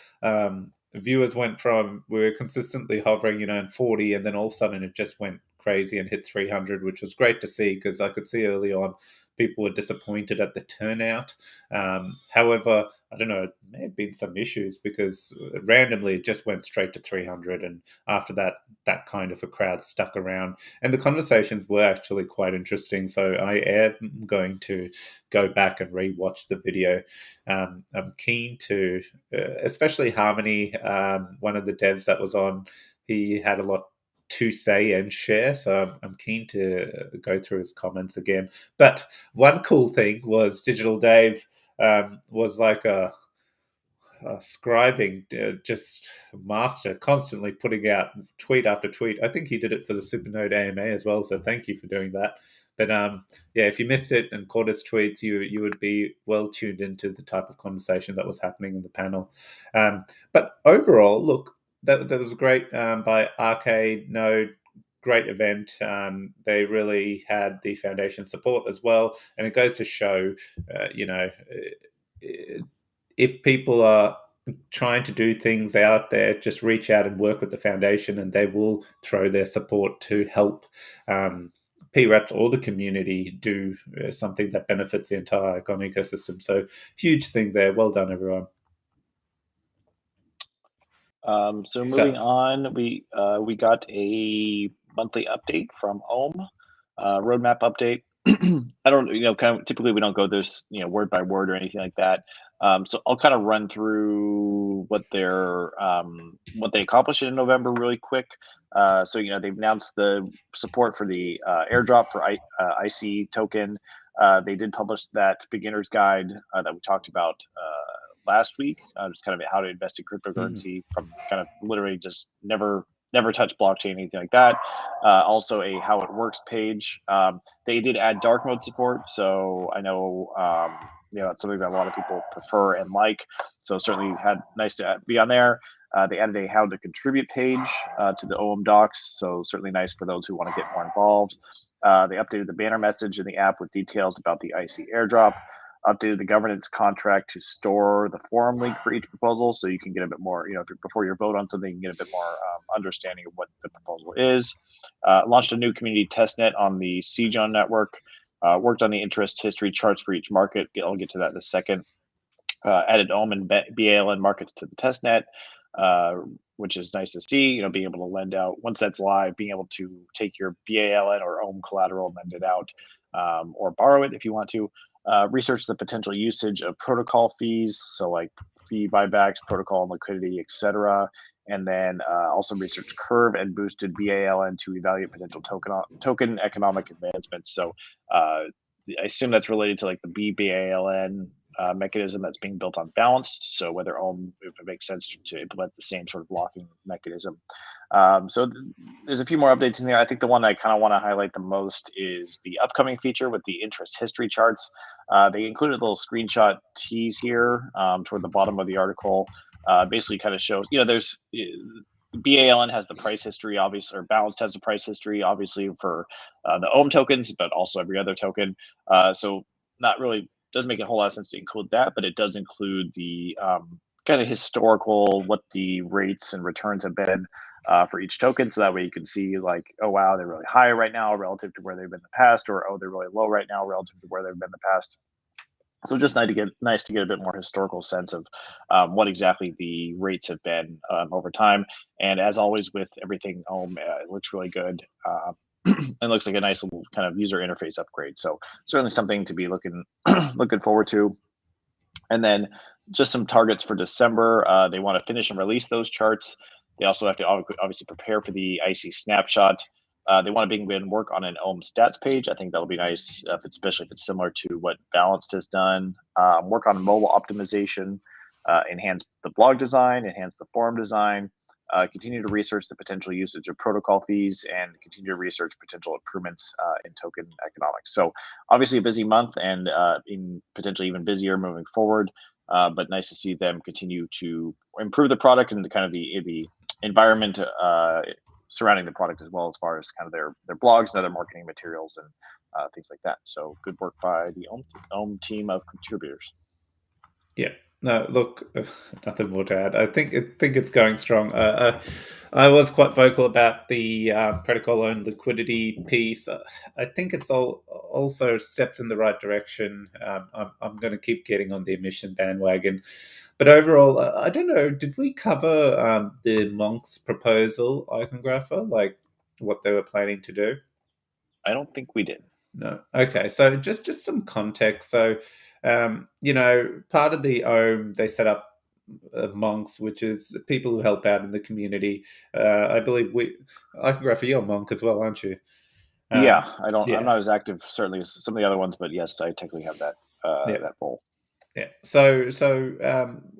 viewers went from, we were consistently hovering, in 40, and then all of a sudden it just went crazy and hit 300, which was great to see because I could see early on people were disappointed at the turnout. However, I don't know, it may have been some issues because randomly it just went straight to 300, and after that, that kind of a crowd stuck around. And the conversations were actually quite interesting, so I am going to go back and re-watch the video. I'm keen to, especially Harmony, one of the devs that was on, he had a lot to say and share, so I'm keen to go through his comments again. But one cool thing was Digital Dave was like a scribing just master, constantly putting out tweet after tweet. I think he did it for the SuperNode AMA as well, so thank you for doing that. But yeah, if you missed it and caught his tweets, you would be well tuned into the type of conversation that was happening in the panel. But overall, look, that was great by Arcade Node. Great event. They really had the foundation support as well, and it goes to show, if people are trying to do things out there, just reach out and work with the foundation, and they will throw their support to help PREPs or the community do something that benefits the entire Icon ecosystem. So huge thing there. Well done, everyone. So moving on, we got a monthly update from Ohm, roadmap update. I don't, kind of typically we don't go this, word by word or anything like that. So I'll kind of run through what they accomplished in November really quick. So they've announced the support for the airdrop for IC token. They did publish that beginner's guide that we talked about last week, just kind of how to invest in cryptocurrency from kind of literally just never touch blockchain, anything like that. Also a how it works page. They did add dark mode support, so I know that's something that a lot of people prefer and like. So certainly nice to be on there. They added a how to contribute page to the OM docs, so certainly nice for those who want to get more involved. They updated the banner message in the app with details about the IC airdrop. Updated the governance contract to store the forum link for each proposal, so you can get a bit more, before you vote on something, you can get a bit more understanding of what the proposal is. Launched a new community testnet on the CJON network. Worked on the interest history charts for each market. I'll get to that in a second. Added OM and BALN markets to the testnet, which is nice to see. Being able to lend out once that's live, being able to take your BALN or OM collateral and lend it out, or borrow it if you want to. Research the potential usage of protocol fees, so like fee buybacks, protocol and liquidity, etc. And then also research Curve and boosted BALN to evaluate potential token economic advancements. So I assume that's related to like the BALN mechanism that's being built on Balanced. So whether if it makes sense to implement the same sort of locking mechanism. So there's a few more updates in there. I think the one I kind of want to highlight the most is the upcoming feature with the interest history charts. They included a little screenshot tease here toward the bottom of the article. Basically kind of shows, there's BALN has the price history, obviously, or Balanced has the price history, obviously, for the OM tokens, but also every other token. So not really, doesn't make a whole lot of sense to include that, but it does include the kind of historical, what the rates and returns have been for each token. So that way you can see like, oh, wow, they're really high right now relative to where they've been in the past, or, oh, they're really low right now relative to where they've been in the past. So just nice to get a bit more historical sense of what exactly the rates have been over time. And as always with everything OM, it looks really good. It looks like a nice little kind of user interface upgrade. So certainly something to be looking forward to. And then just some targets for December. They want to finish and release those charts. They also have to obviously prepare for the IC snapshot. They want to begin work on an OM stats page. I think that'll be nice, especially if it's similar to what Balanced has done. Work on mobile optimization, enhance the blog design, enhance the forum design, continue to research the potential usage of protocol fees, and continue to research potential improvements in token economics. So obviously a busy month and in potentially even busier moving forward, but nice to see them continue to improve the product and the kind of the environment surrounding the product as well, as far as kind of their blogs and other marketing materials and things like that. So good work by the Ohm team of contributors. Yeah. No, look, nothing more to add. I think it's going strong. I was quite vocal about the protocol-owned liquidity piece. I think it's also steps in the right direction. I'm going to keep getting on the emission bandwagon. But overall, I don't know, did we cover the Monk's proposal, Iconographer, like what they were planning to do? I don't think we did. No. Okay. So just some context. So, part of the Ohm, they set up monks, which is people who help out in the community. I believe Iconographer, you're a monk as well, aren't you? Yeah, I'm Yeah. not as active certainly as some of the other ones, but yes, I technically have that Yeah. that role. Yeah. So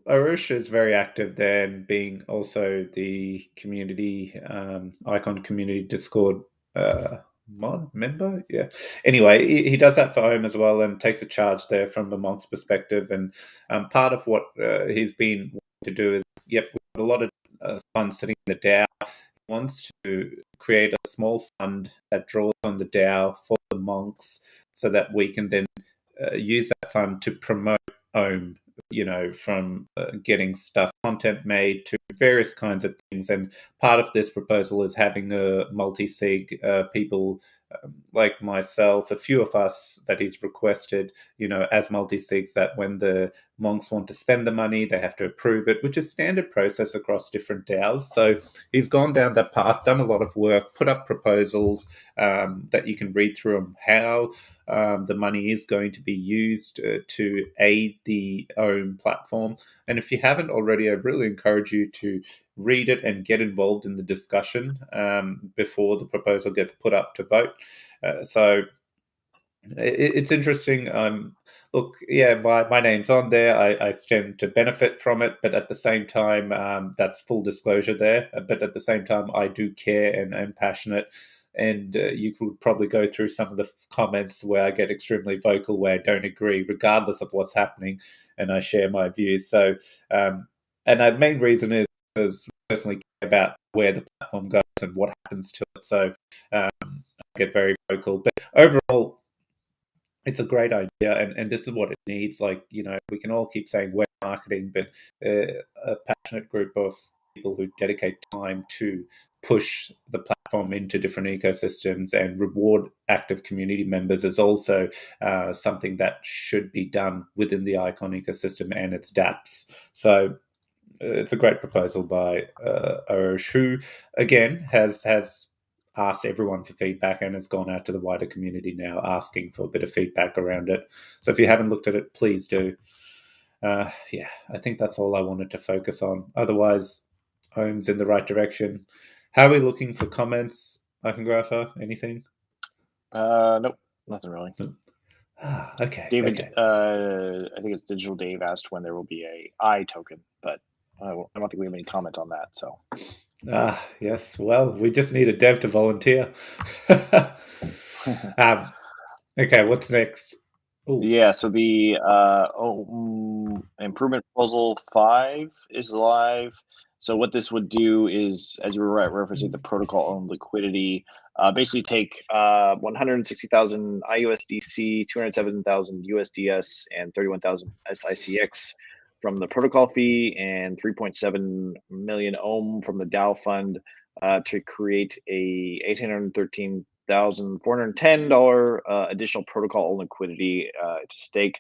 Arush is very active there, and being also the community Icon community Discord mod member. Yeah. Anyway, he does that for Ohm as well, and takes a charge there from the monk's perspective. And part of what he's been wanting to do is, we've got a lot of funds sitting in the DAO. He wants to create a small fund that draws on the DAO for the monks, so that we can then use that fund to promote Ohm, from getting content made to various kinds of things. And part of this proposal is having a multi-sig people like myself, a few of us that he's requested, as multi-sigs, that when the monks want to spend the money, they have to approve it, which is standard process across different DAOs. So he's gone down that path, done a lot of work, put up proposals that you can read through them, how the money is going to be used to aid the Ohm platform. And if you haven't already, I really encourage you to read it and get involved in the discussion before the proposal gets put up to vote. So it's interesting. Look, yeah, my name's on there. I stand to benefit from it, but at the same time, that's full disclosure there. But at the same time, I do care and I'm passionate. And you could probably go through some of the comments where I get extremely vocal, where I don't agree, regardless of what's happening, and I share my views. So, and the main reason is because I personally care about where the platform goes and what happens to it. So, I get very vocal. But overall, it's a great idea, and this is what it needs. Like, we can all keep saying web marketing, but a passionate group of people who dedicate time to push the platform into different ecosystems and reward active community members is also something that should be done within the Icon ecosystem and its dApps. So it's a great proposal by Arush, who again has asked everyone for feedback and has gone out to the wider community now asking for a bit of feedback around it. So if you haven't looked at it, please do. I think that's all I wanted to focus on. Otherwise, Ohm's in the right direction. How are we looking for comments, Iconographer? Anything? Nope, nothing really. Okay. David, okay. I think it's Digital Dave asked when there will be a I token, but I don't think we have any comment on that. So. Yes. Well, we just need a dev to volunteer. Okay, what's next? Ooh. Yeah, so the improvement proposal 5 is live. So what this would do is, as you were referencing the protocol-owned liquidity, basically take 160,000 IUSDC, 207,000 USDS, and 31,000 SICX from the protocol fee, and 3.7 million Ohm from the DAO fund to create a $813,410 additional protocol liquidity to stake.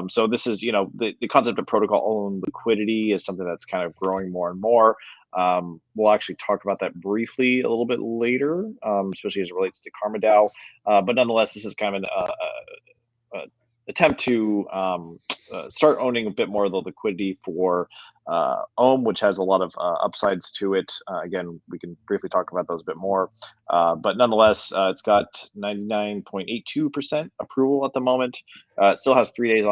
So this is, the concept of protocol owned liquidity is something that's kind of growing more and more. We'll actually talk about that briefly a little bit later, especially as it relates to Karma DAO. But nonetheless, this is kind of an attempt to start owning a bit more of the liquidity for Ohm, which has a lot of upsides to it. Again, we can briefly talk about those a bit more. But nonetheless, it's got 99.82% approval at the moment. It still has 3 days,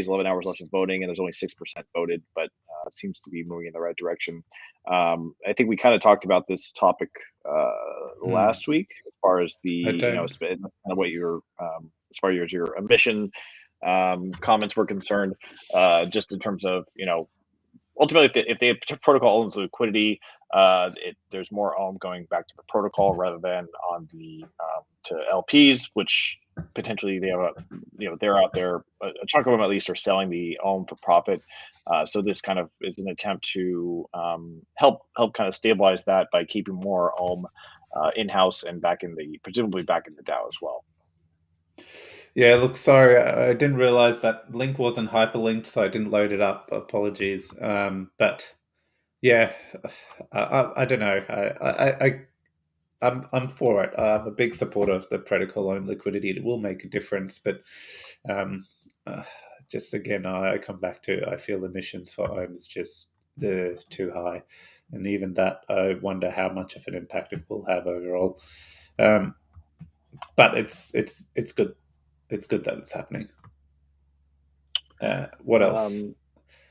11 hours left of voting, and there's only 6% voted, but it seems to be moving in the right direction. I think we kind of talked about this topic last week, as far as the, kind of what your as far as your emission comments were concerned, just in terms of, ultimately, if the protocol owns the liquidity, there's more Ohm going back to the protocol rather than on the to LPs, which potentially they have they're out there. A chunk of them at least are selling the Ohm for profit. So this kind of is an attempt to help kind of stabilize that by keeping more Ohm in house and presumably back in the DAO as well. Yeah, look, sorry, I didn't realize that link wasn't hyperlinked, so I didn't load it up. Apologies. But yeah, I don't know. I'm for it. I'm a big supporter of the protocol owned liquidity. It will make a difference, but um, uh, just again, I come back to I feel emissions for Ohm is just too high, and even that, I wonder how much of an impact it will have overall. But it's good. It's good that it's happening. What else?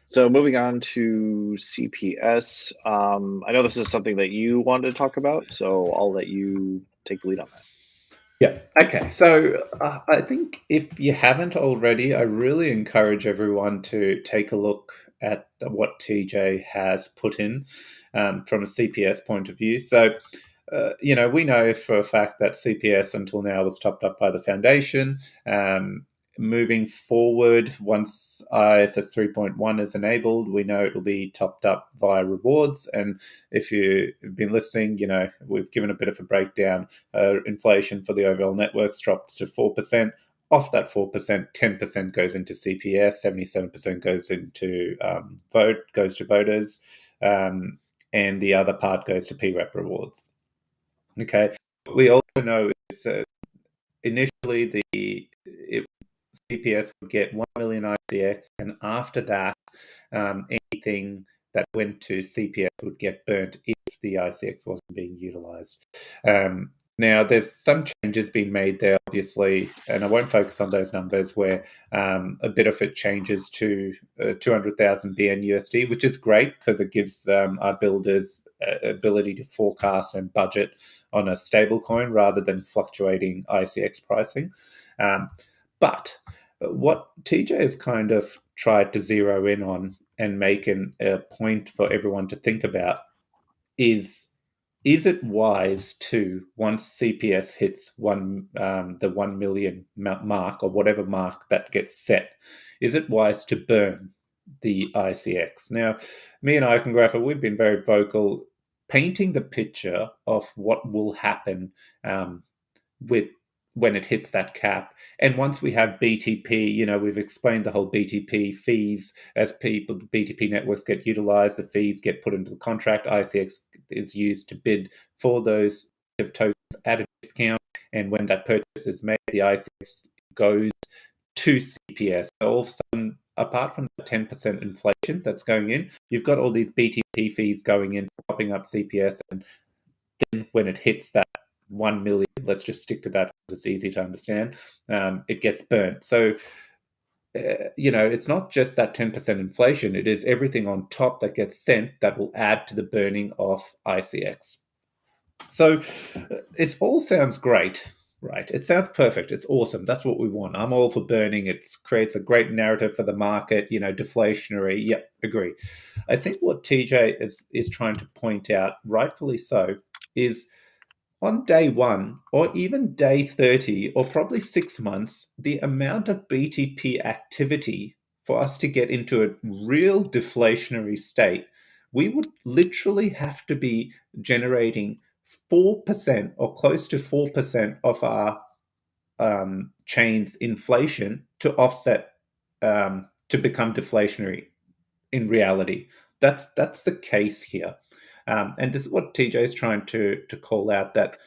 So moving on to CPS, I know this is something that you wanted to talk about, so I'll let you take the lead on that. Yeah. Okay. So I think if you haven't already, I really encourage everyone to take a look at what TJ has put in from a CPS point of view. So, we know for a fact that CPS until now was topped up by the foundation. Moving forward, once ISS 3.1 is enabled, we know it will be topped up via rewards. And if you've been listening, we've given a bit of a breakdown. Inflation for the overall networks drops to 4%. Off that 4%, 10% goes into CPS, 77% goes into goes to voters, and the other part goes to PREP rewards. Okay, we also know it's initially CPS would get 1 million ICX, and after that, anything that went to CPS would get burnt if the ICX wasn't being utilized. Now, there's some changes being made there, obviously, and I won't focus on those numbers where a bit of it changes to 200,000 BNUSD, which is great because it gives our builders ability to forecast and budget on a stable coin rather than fluctuating ICX pricing. But what TJ has kind of tried to zero in on and make a point for everyone to think about is it wise to, once CPS hits the 1 million mark or whatever mark that gets set, is it wise to burn the ICX? Now, me and Icongrapher, we've been very vocal painting the picture of what will happen with when it hits that cap. And once we have BTP, we've explained the whole BTP fees. As BTP networks get utilized, the fees get put into the contract. ICX is used to bid for those tokens at a discount. And when that purchase is made, the ICX goes to CPS. So all of a sudden, apart from the 10% inflation that's going in, you've got all these BTP fees going in, popping up CPS. And then when it hits that 1 million, let's just stick to that because it's easy to understand, it gets burnt. So, it's not just that 10% inflation, it is everything on top that gets sent that will add to the burning of ICX. So it all sounds great, right? It sounds perfect. It's awesome. That's what we want. I'm all for burning. It creates a great narrative for the market, deflationary. Yep, agree. I think what TJ is trying to point out, rightfully so, is on day 1 or even day 30 or probably 6 months, the amount of BTP activity for us to get into a real deflationary state, we would literally have to be generating 4% or close to 4% of our chain's inflation to offset, to become deflationary in reality. That's the case here. And this is what TJ is trying to call out, that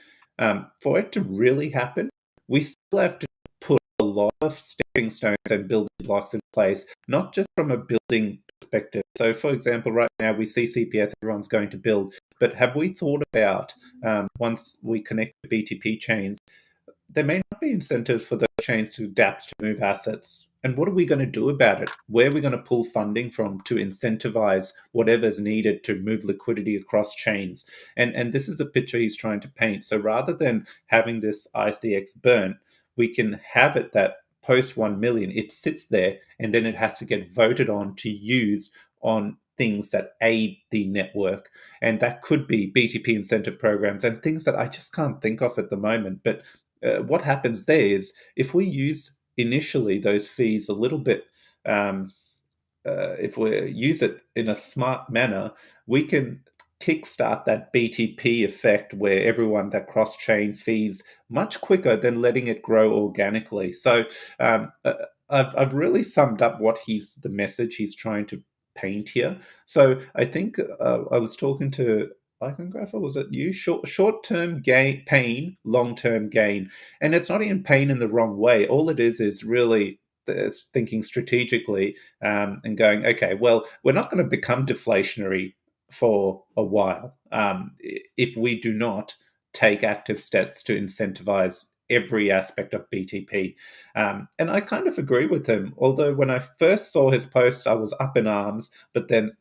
for it to really happen, we still have to put a lot of stepping stones and building blocks in place, not just from a building perspective. So, for example, right now we see CPS, everyone's going to build, but have we thought about once we connect to BTP chains, there may not be incentives for those chains to adapt to move assets. And what are we going to do about it? Where are we going to pull funding from to incentivize whatever's needed to move liquidity across chains? And this is the picture he's trying to paint. So rather than having this ICX burn, we can have it that post 1 million, it sits there and then it has to get voted on to use on things that aid the network. And that could be BTP incentive programs and things that I just can't think of at the moment. But what happens there is if we use initially those fees a little bit, if we use it in a smart manner, we can kickstart that BTP effect where everyone that cross-chain fees much quicker than letting it grow organically. So I've really summed up what the message he's trying to paint here. So I think I was talking to Icongrapher, was it you? Short-term gain, pain, long-term gain. And it's not even pain in the wrong way. All it is really it's thinking strategically and going, okay, well, we're not going to become deflationary for a while if we do not take active steps to incentivize every aspect of BTP. And I kind of agree with him, although when I first saw his post, I was up in arms, but then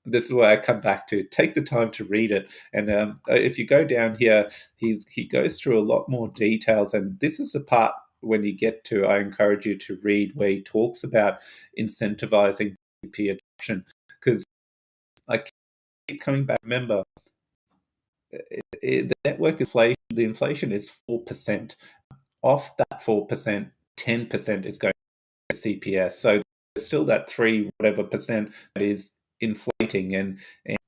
this is where I come back to take the time to read it. And if you go down here, he goes through a lot more details. And this is the part when you get to, I encourage you to read where he talks about incentivizing BTP adoption. Because I keep coming back, remember, the network inflation, the inflation is 4%. Off that 4%, 10% is going to CPS. So there's still that 3 whatever percent that is inflating, and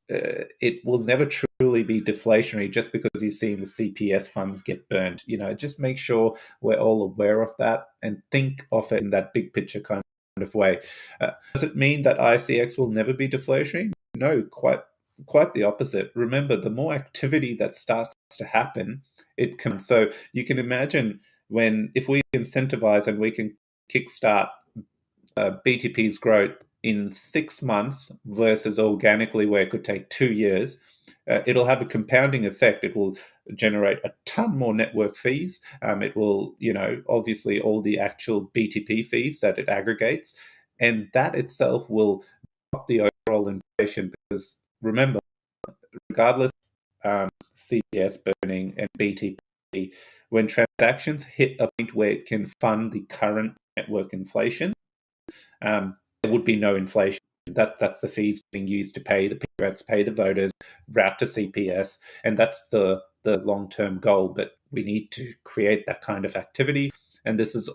it will never truly be deflationary just because you've seen the CPS funds get burned. Just make sure we're all aware of that and think of it in that big picture kind of way. Does it mean that ICX will never be deflationary? No, quite the opposite. Remember, the more activity that starts to happen, it can. So you can imagine if we incentivize and we can kickstart BTP's growth in 6 months versus organically where it could take 2 years, it'll have a compounding effect. It will generate a ton more network fees. It will, obviously all the actual BTP fees that it aggregates, and that itself will drop the overall inflation because remember, regardless CPS burning and BTP, when transactions hit a point where it can fund the current network inflation, there would be no inflation. That's the fees being used to pay the reps, pay the voters, route to CPS, and that's the long-term goal. But we need to create that kind of activity, and this is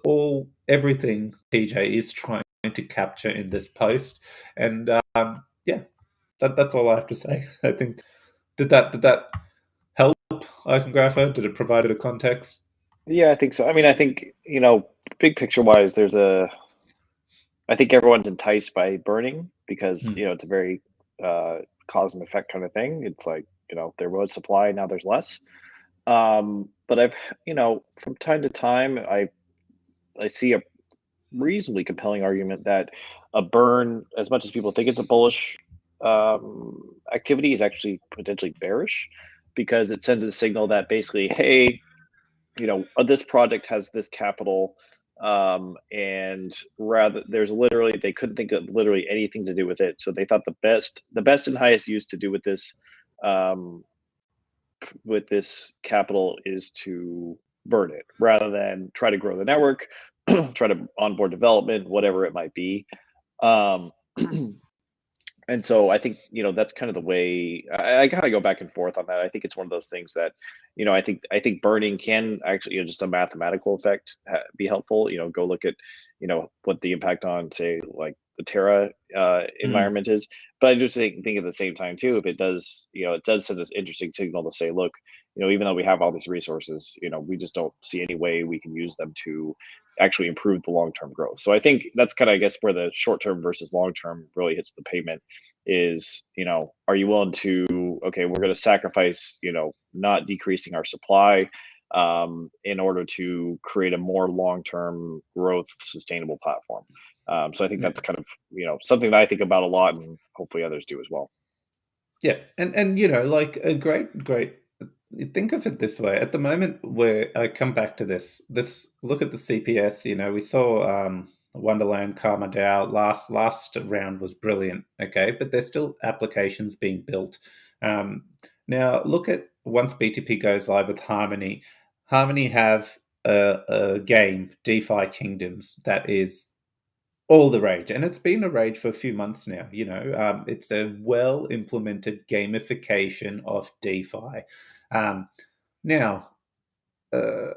everything TJ is trying to capture in this post. And that's all I have to say. I think did that help, Icongrapher? Did it provide a context? Yeah, I think so. I mean, I think, big picture wise, I think everyone's enticed by burning because, it's a very cause and effect kind of thing. It's like, there was supply, now there's less. But I've, from time to time, I see a reasonably compelling argument that a burn, as much as people think it's a bullish activity, is actually potentially bearish because it sends a signal that basically, hey, this project has this capital, and rather they couldn't think of literally anything to do with it, so they thought the best and highest use to do with this capital is to burn it rather than try to grow the network, try to onboard development, whatever it might be. And so I think, that's kind of the way I kind of go back and forth on that. I think it's one of those things that, I think burning can actually, just a mathematical effect be helpful. Go look at, what the impact on, say, like the Terra environment is. But I just think at the same time too, if it does, it does send this interesting signal to say, look, even though we have all these resources, we just don't see any way we can use them to actually improve the long-term growth. So I think that's kind of, I guess, where the short-term versus long-term really hits the pavement is, are you willing to, okay, we're going to sacrifice, not decreasing our supply in order to create a more long-term growth sustainable platform. So I think that's kind of, something that I think about a lot, and hopefully others do as well. Yeah. And like a great, think of it this way. At the moment where I come back to this look at the CPS, we saw Wonderland, Karma DAO last round was brilliant. Okay. But there's still applications being built. Now look at once BTP goes live with Harmony have a game, DeFi Kingdoms, that is all the rage, and it's been a rage for a few months now. It's a well implemented gamification of DeFi. Now, uh,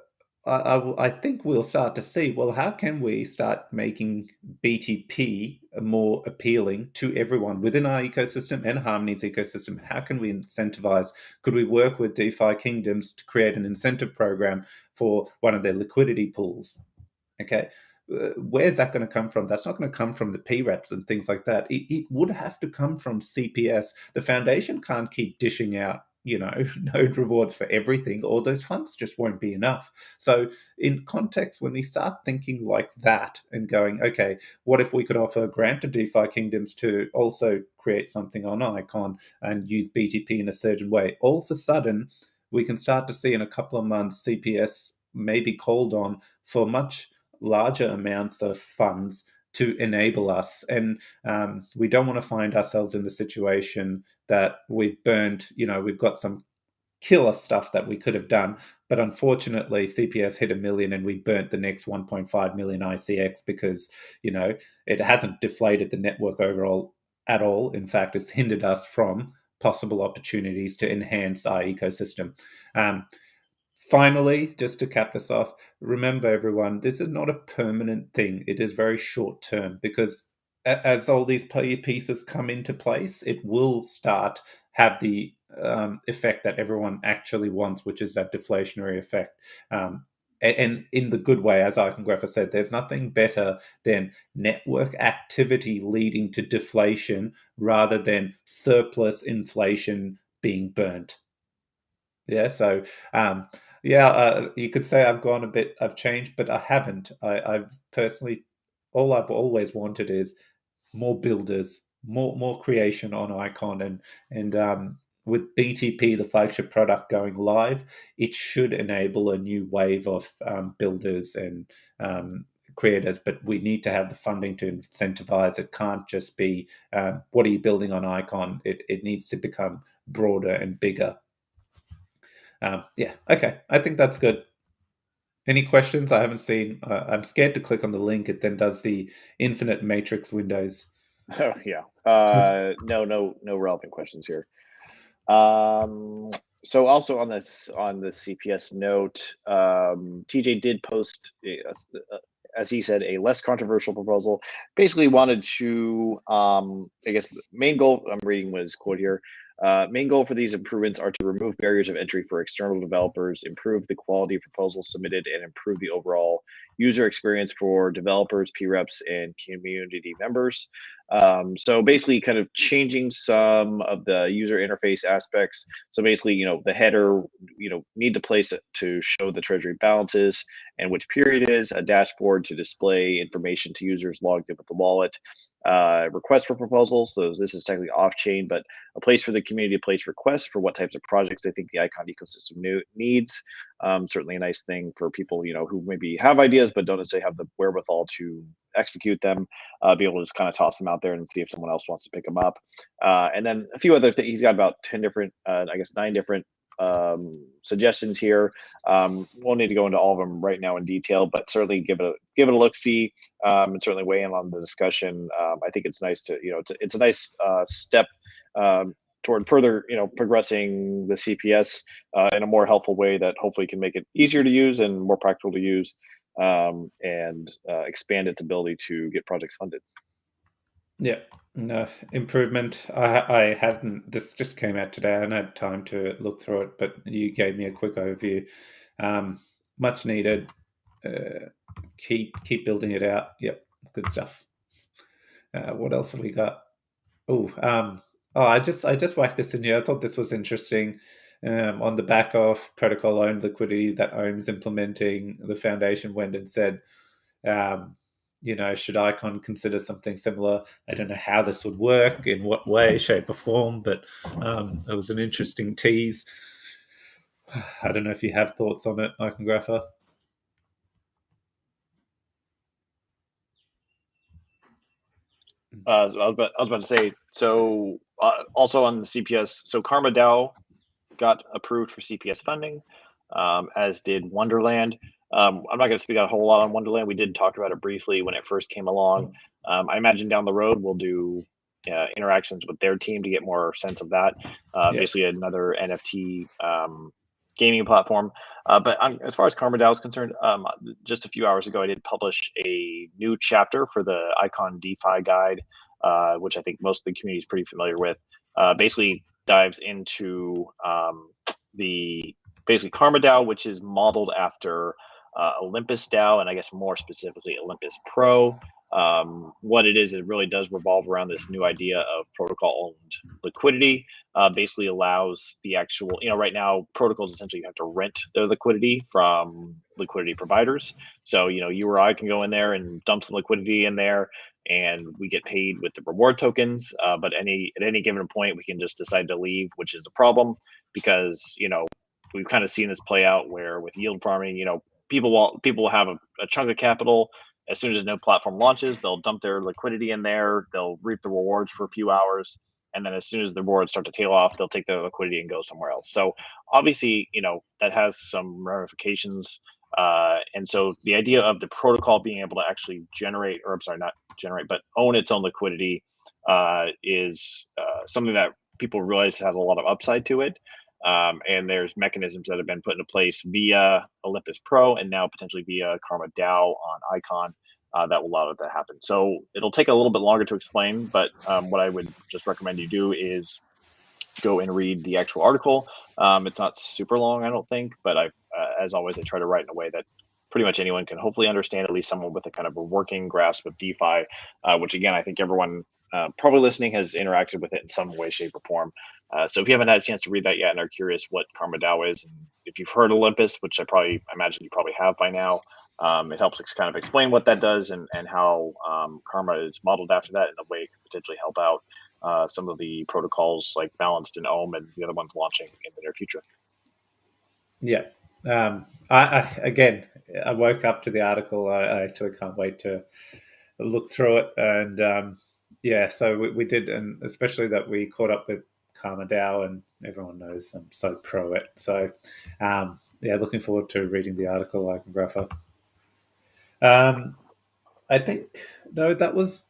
I think we'll start to see, well, how can we start making BTP more appealing to everyone within our ecosystem and Harmony's ecosystem? How can we incentivize? Could we work with DeFi kingdoms to create an incentive program for one of their liquidity pools? Okay. Where's that going to come from? That's not going to come from the PREPs and things like that. It would have to come from CPS. The foundation can't keep dishing out, node rewards for everything, or those funds just won't be enough. So in context, when we start thinking like that and going, okay, what if we could offer a grant to DeFi kingdoms to also create something on Icon and use BTP in a certain way? All of a sudden, we can start to see in a couple of months CPS may be called on for much larger amounts of funds to enable us. And we don't want to find ourselves in the situation that we've burned, we've got some killer stuff that we could have done. But unfortunately, CPS hit 1 million and we burnt the next 1.5 million ICX because, it hasn't deflated the network overall at all. In fact, it's hindered us from possible opportunities to enhance our ecosystem. Finally, just to cap this off, remember everyone, this is not a permanent thing. It is very short term because as all these pieces come into place, it will start have the effect that everyone actually wants, which is that deflationary effect. And in the good way, as Iconographer said, there's nothing better than network activity leading to deflation rather than surplus inflation being burnt. Yeah, so you could say I've changed, but I haven't. I've personally, all I've always wanted is more builders, more creation on Icon, and with BTP, the flagship product, going live, it should enable a new wave of builders and creators. But we need to have the funding to incentivize. It can't just be what are you building on Icon. It needs to become broader and bigger. Okay. I think that's good. Any questions? I haven't seen. I'm scared to click on the link. It then does the infinite matrix windows. Oh yeah. No relevant questions here. So also on the CPS note, TJ did post, as he said, a less controversial proposal. Basically wanted to, I guess the main goal I'm reading was quote here. Main goal for these improvements are to remove barriers of entry for external developers, improve the quality of proposals submitted, and improve the overall user experience for developers, PREPs, and community members. So basically kind of changing some of the user interface aspects. So basically, the header, need to place it to show the treasury balances and which period it is, a dashboard to display information to users logged in with the wallet, request for proposals. So this is technically off-chain, but a place for the community to place requests for what types of projects they think the Icon ecosystem needs. Certainly a nice thing for people, who maybe have ideas but don't necessarily have the wherewithal to execute them, be able to just kind of toss them out there and see if someone else wants to pick them up. And then a few other things. He's got about 10 different, 9 different suggestions here. We'll need to go into all of them right now in detail, but certainly give it a look see, and certainly weigh in on the discussion. I think it's nice to, it's a nice step toward further, progressing the CPS in a more helpful way that hopefully can make it easier to use and more practical to use, and expand its ability to get projects funded. Yeah, no improvement. I haven't. This just came out today. I haven't had time to look through it, but you gave me a quick overview. Much needed. Keep building it out. Yep, good stuff. What else have we got? I just whacked this in here. I thought this was interesting. On the back of protocol owned liquidity that owns implementing, the foundation went and said, should Icon consider something similar? I don't know how this would work, in what way, shape, or form, but it was an interesting tease. I don't know if you have thoughts on it, Iconographer. I was about to say, so also on the CPS, so Karma DAO got approved for CPS funding, as did Wonderland. I'm not going to speak a whole lot on Wonderland. We did talk about it briefly when it first came along. I imagine down the road we'll do interactions with their team to get more sense of that. Basically, another NFT gaming platform. But as far as Karma DAO is concerned, just a few hours ago, I did publish a new chapter for the Icon DeFi guide, which I think most of the community is pretty familiar with. Basically, dives into basically Karma DAO, which is modeled after Olympus DAO, and I guess more specifically Olympus Pro. What it is, it really does revolve around this new idea of protocol-owned liquidity. Basically allows the actual, right now protocols essentially have to rent their liquidity from liquidity providers. So, you or I can go in there and dump some liquidity in there, and we get paid with the reward tokens. But at any given point, we can just decide to leave, which is a problem because, we've kind of seen this play out where with yield farming, people will have a chunk of capital. As soon as a new platform launches, they'll dump their liquidity in there. They'll reap the rewards for a few hours. And then as soon as the rewards start to tail off, they'll take their liquidity and go somewhere else. So obviously, that has some ramifications. And so the idea of the protocol being able to actually generate, or I'm sorry, not generate, but own its own liquidity is something that people realize has a lot of upside to it. And there's mechanisms that have been put into place via Olympus Pro and now potentially via Karma DAO on Icon that will allow it to happen. So it'll take a little bit longer to explain, but what I would just recommend you do is go and read the actual article. It's not super long, I don't think, but as always, I try to write in a way that pretty much anyone can hopefully understand, at least someone with a kind of a working grasp of DeFi, which again, I think everyone probably listening has interacted with it in some way, shape, or form. So if you haven't had a chance to read that yet and are curious what Karma DAO is, and if you've heard Olympus, which I imagine you probably have by now, it helps kind of explain what that does and how Karma is modeled after that in a way it could potentially help out some of the protocols like Balanced and Ohm and the other ones launching in the near future. Yeah. I woke up to the article. I actually can't wait to look through it. And so we did, and especially that we caught up with Karma DAO, and everyone knows I'm so pro it. So looking forward to reading the article, like Rafa. I think that was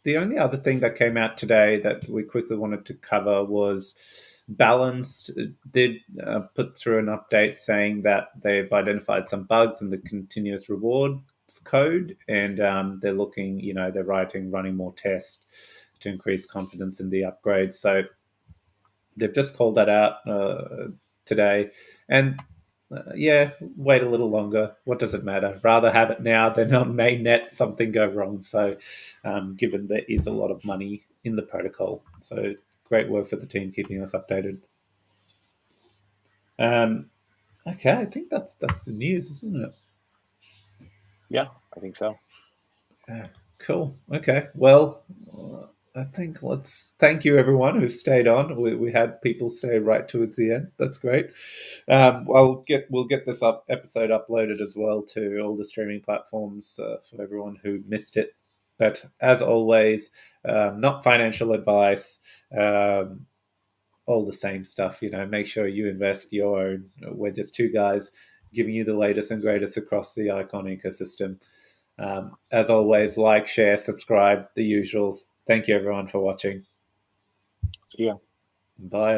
the only other thing that came out today that we quickly wanted to cover was Balanced did put through an update saying that they've identified some bugs in the continuous rewards code, and they're looking, they're running more tests to increase confidence in the upgrade. So they've just called that out today, and wait a little longer. What does it matter? Rather have it now than on mainnet something go wrong. So, given there is a lot of money in the protocol, so great work for the team keeping us updated. Okay, I think that's the news, isn't it? Yeah, I think so. Cool. Okay. Well, I think let's thank you everyone who stayed on. We had people stay right towards the end. That's great. We'll get this episode uploaded as well to all the streaming platforms for everyone who missed it. But as always, not financial advice. All the same stuff. Make sure you invest your own. We're just two guys giving you the latest and greatest across the Icon ecosystem. As always, like, share, subscribe, the usual. Thank you everyone for watching. See ya. Bye.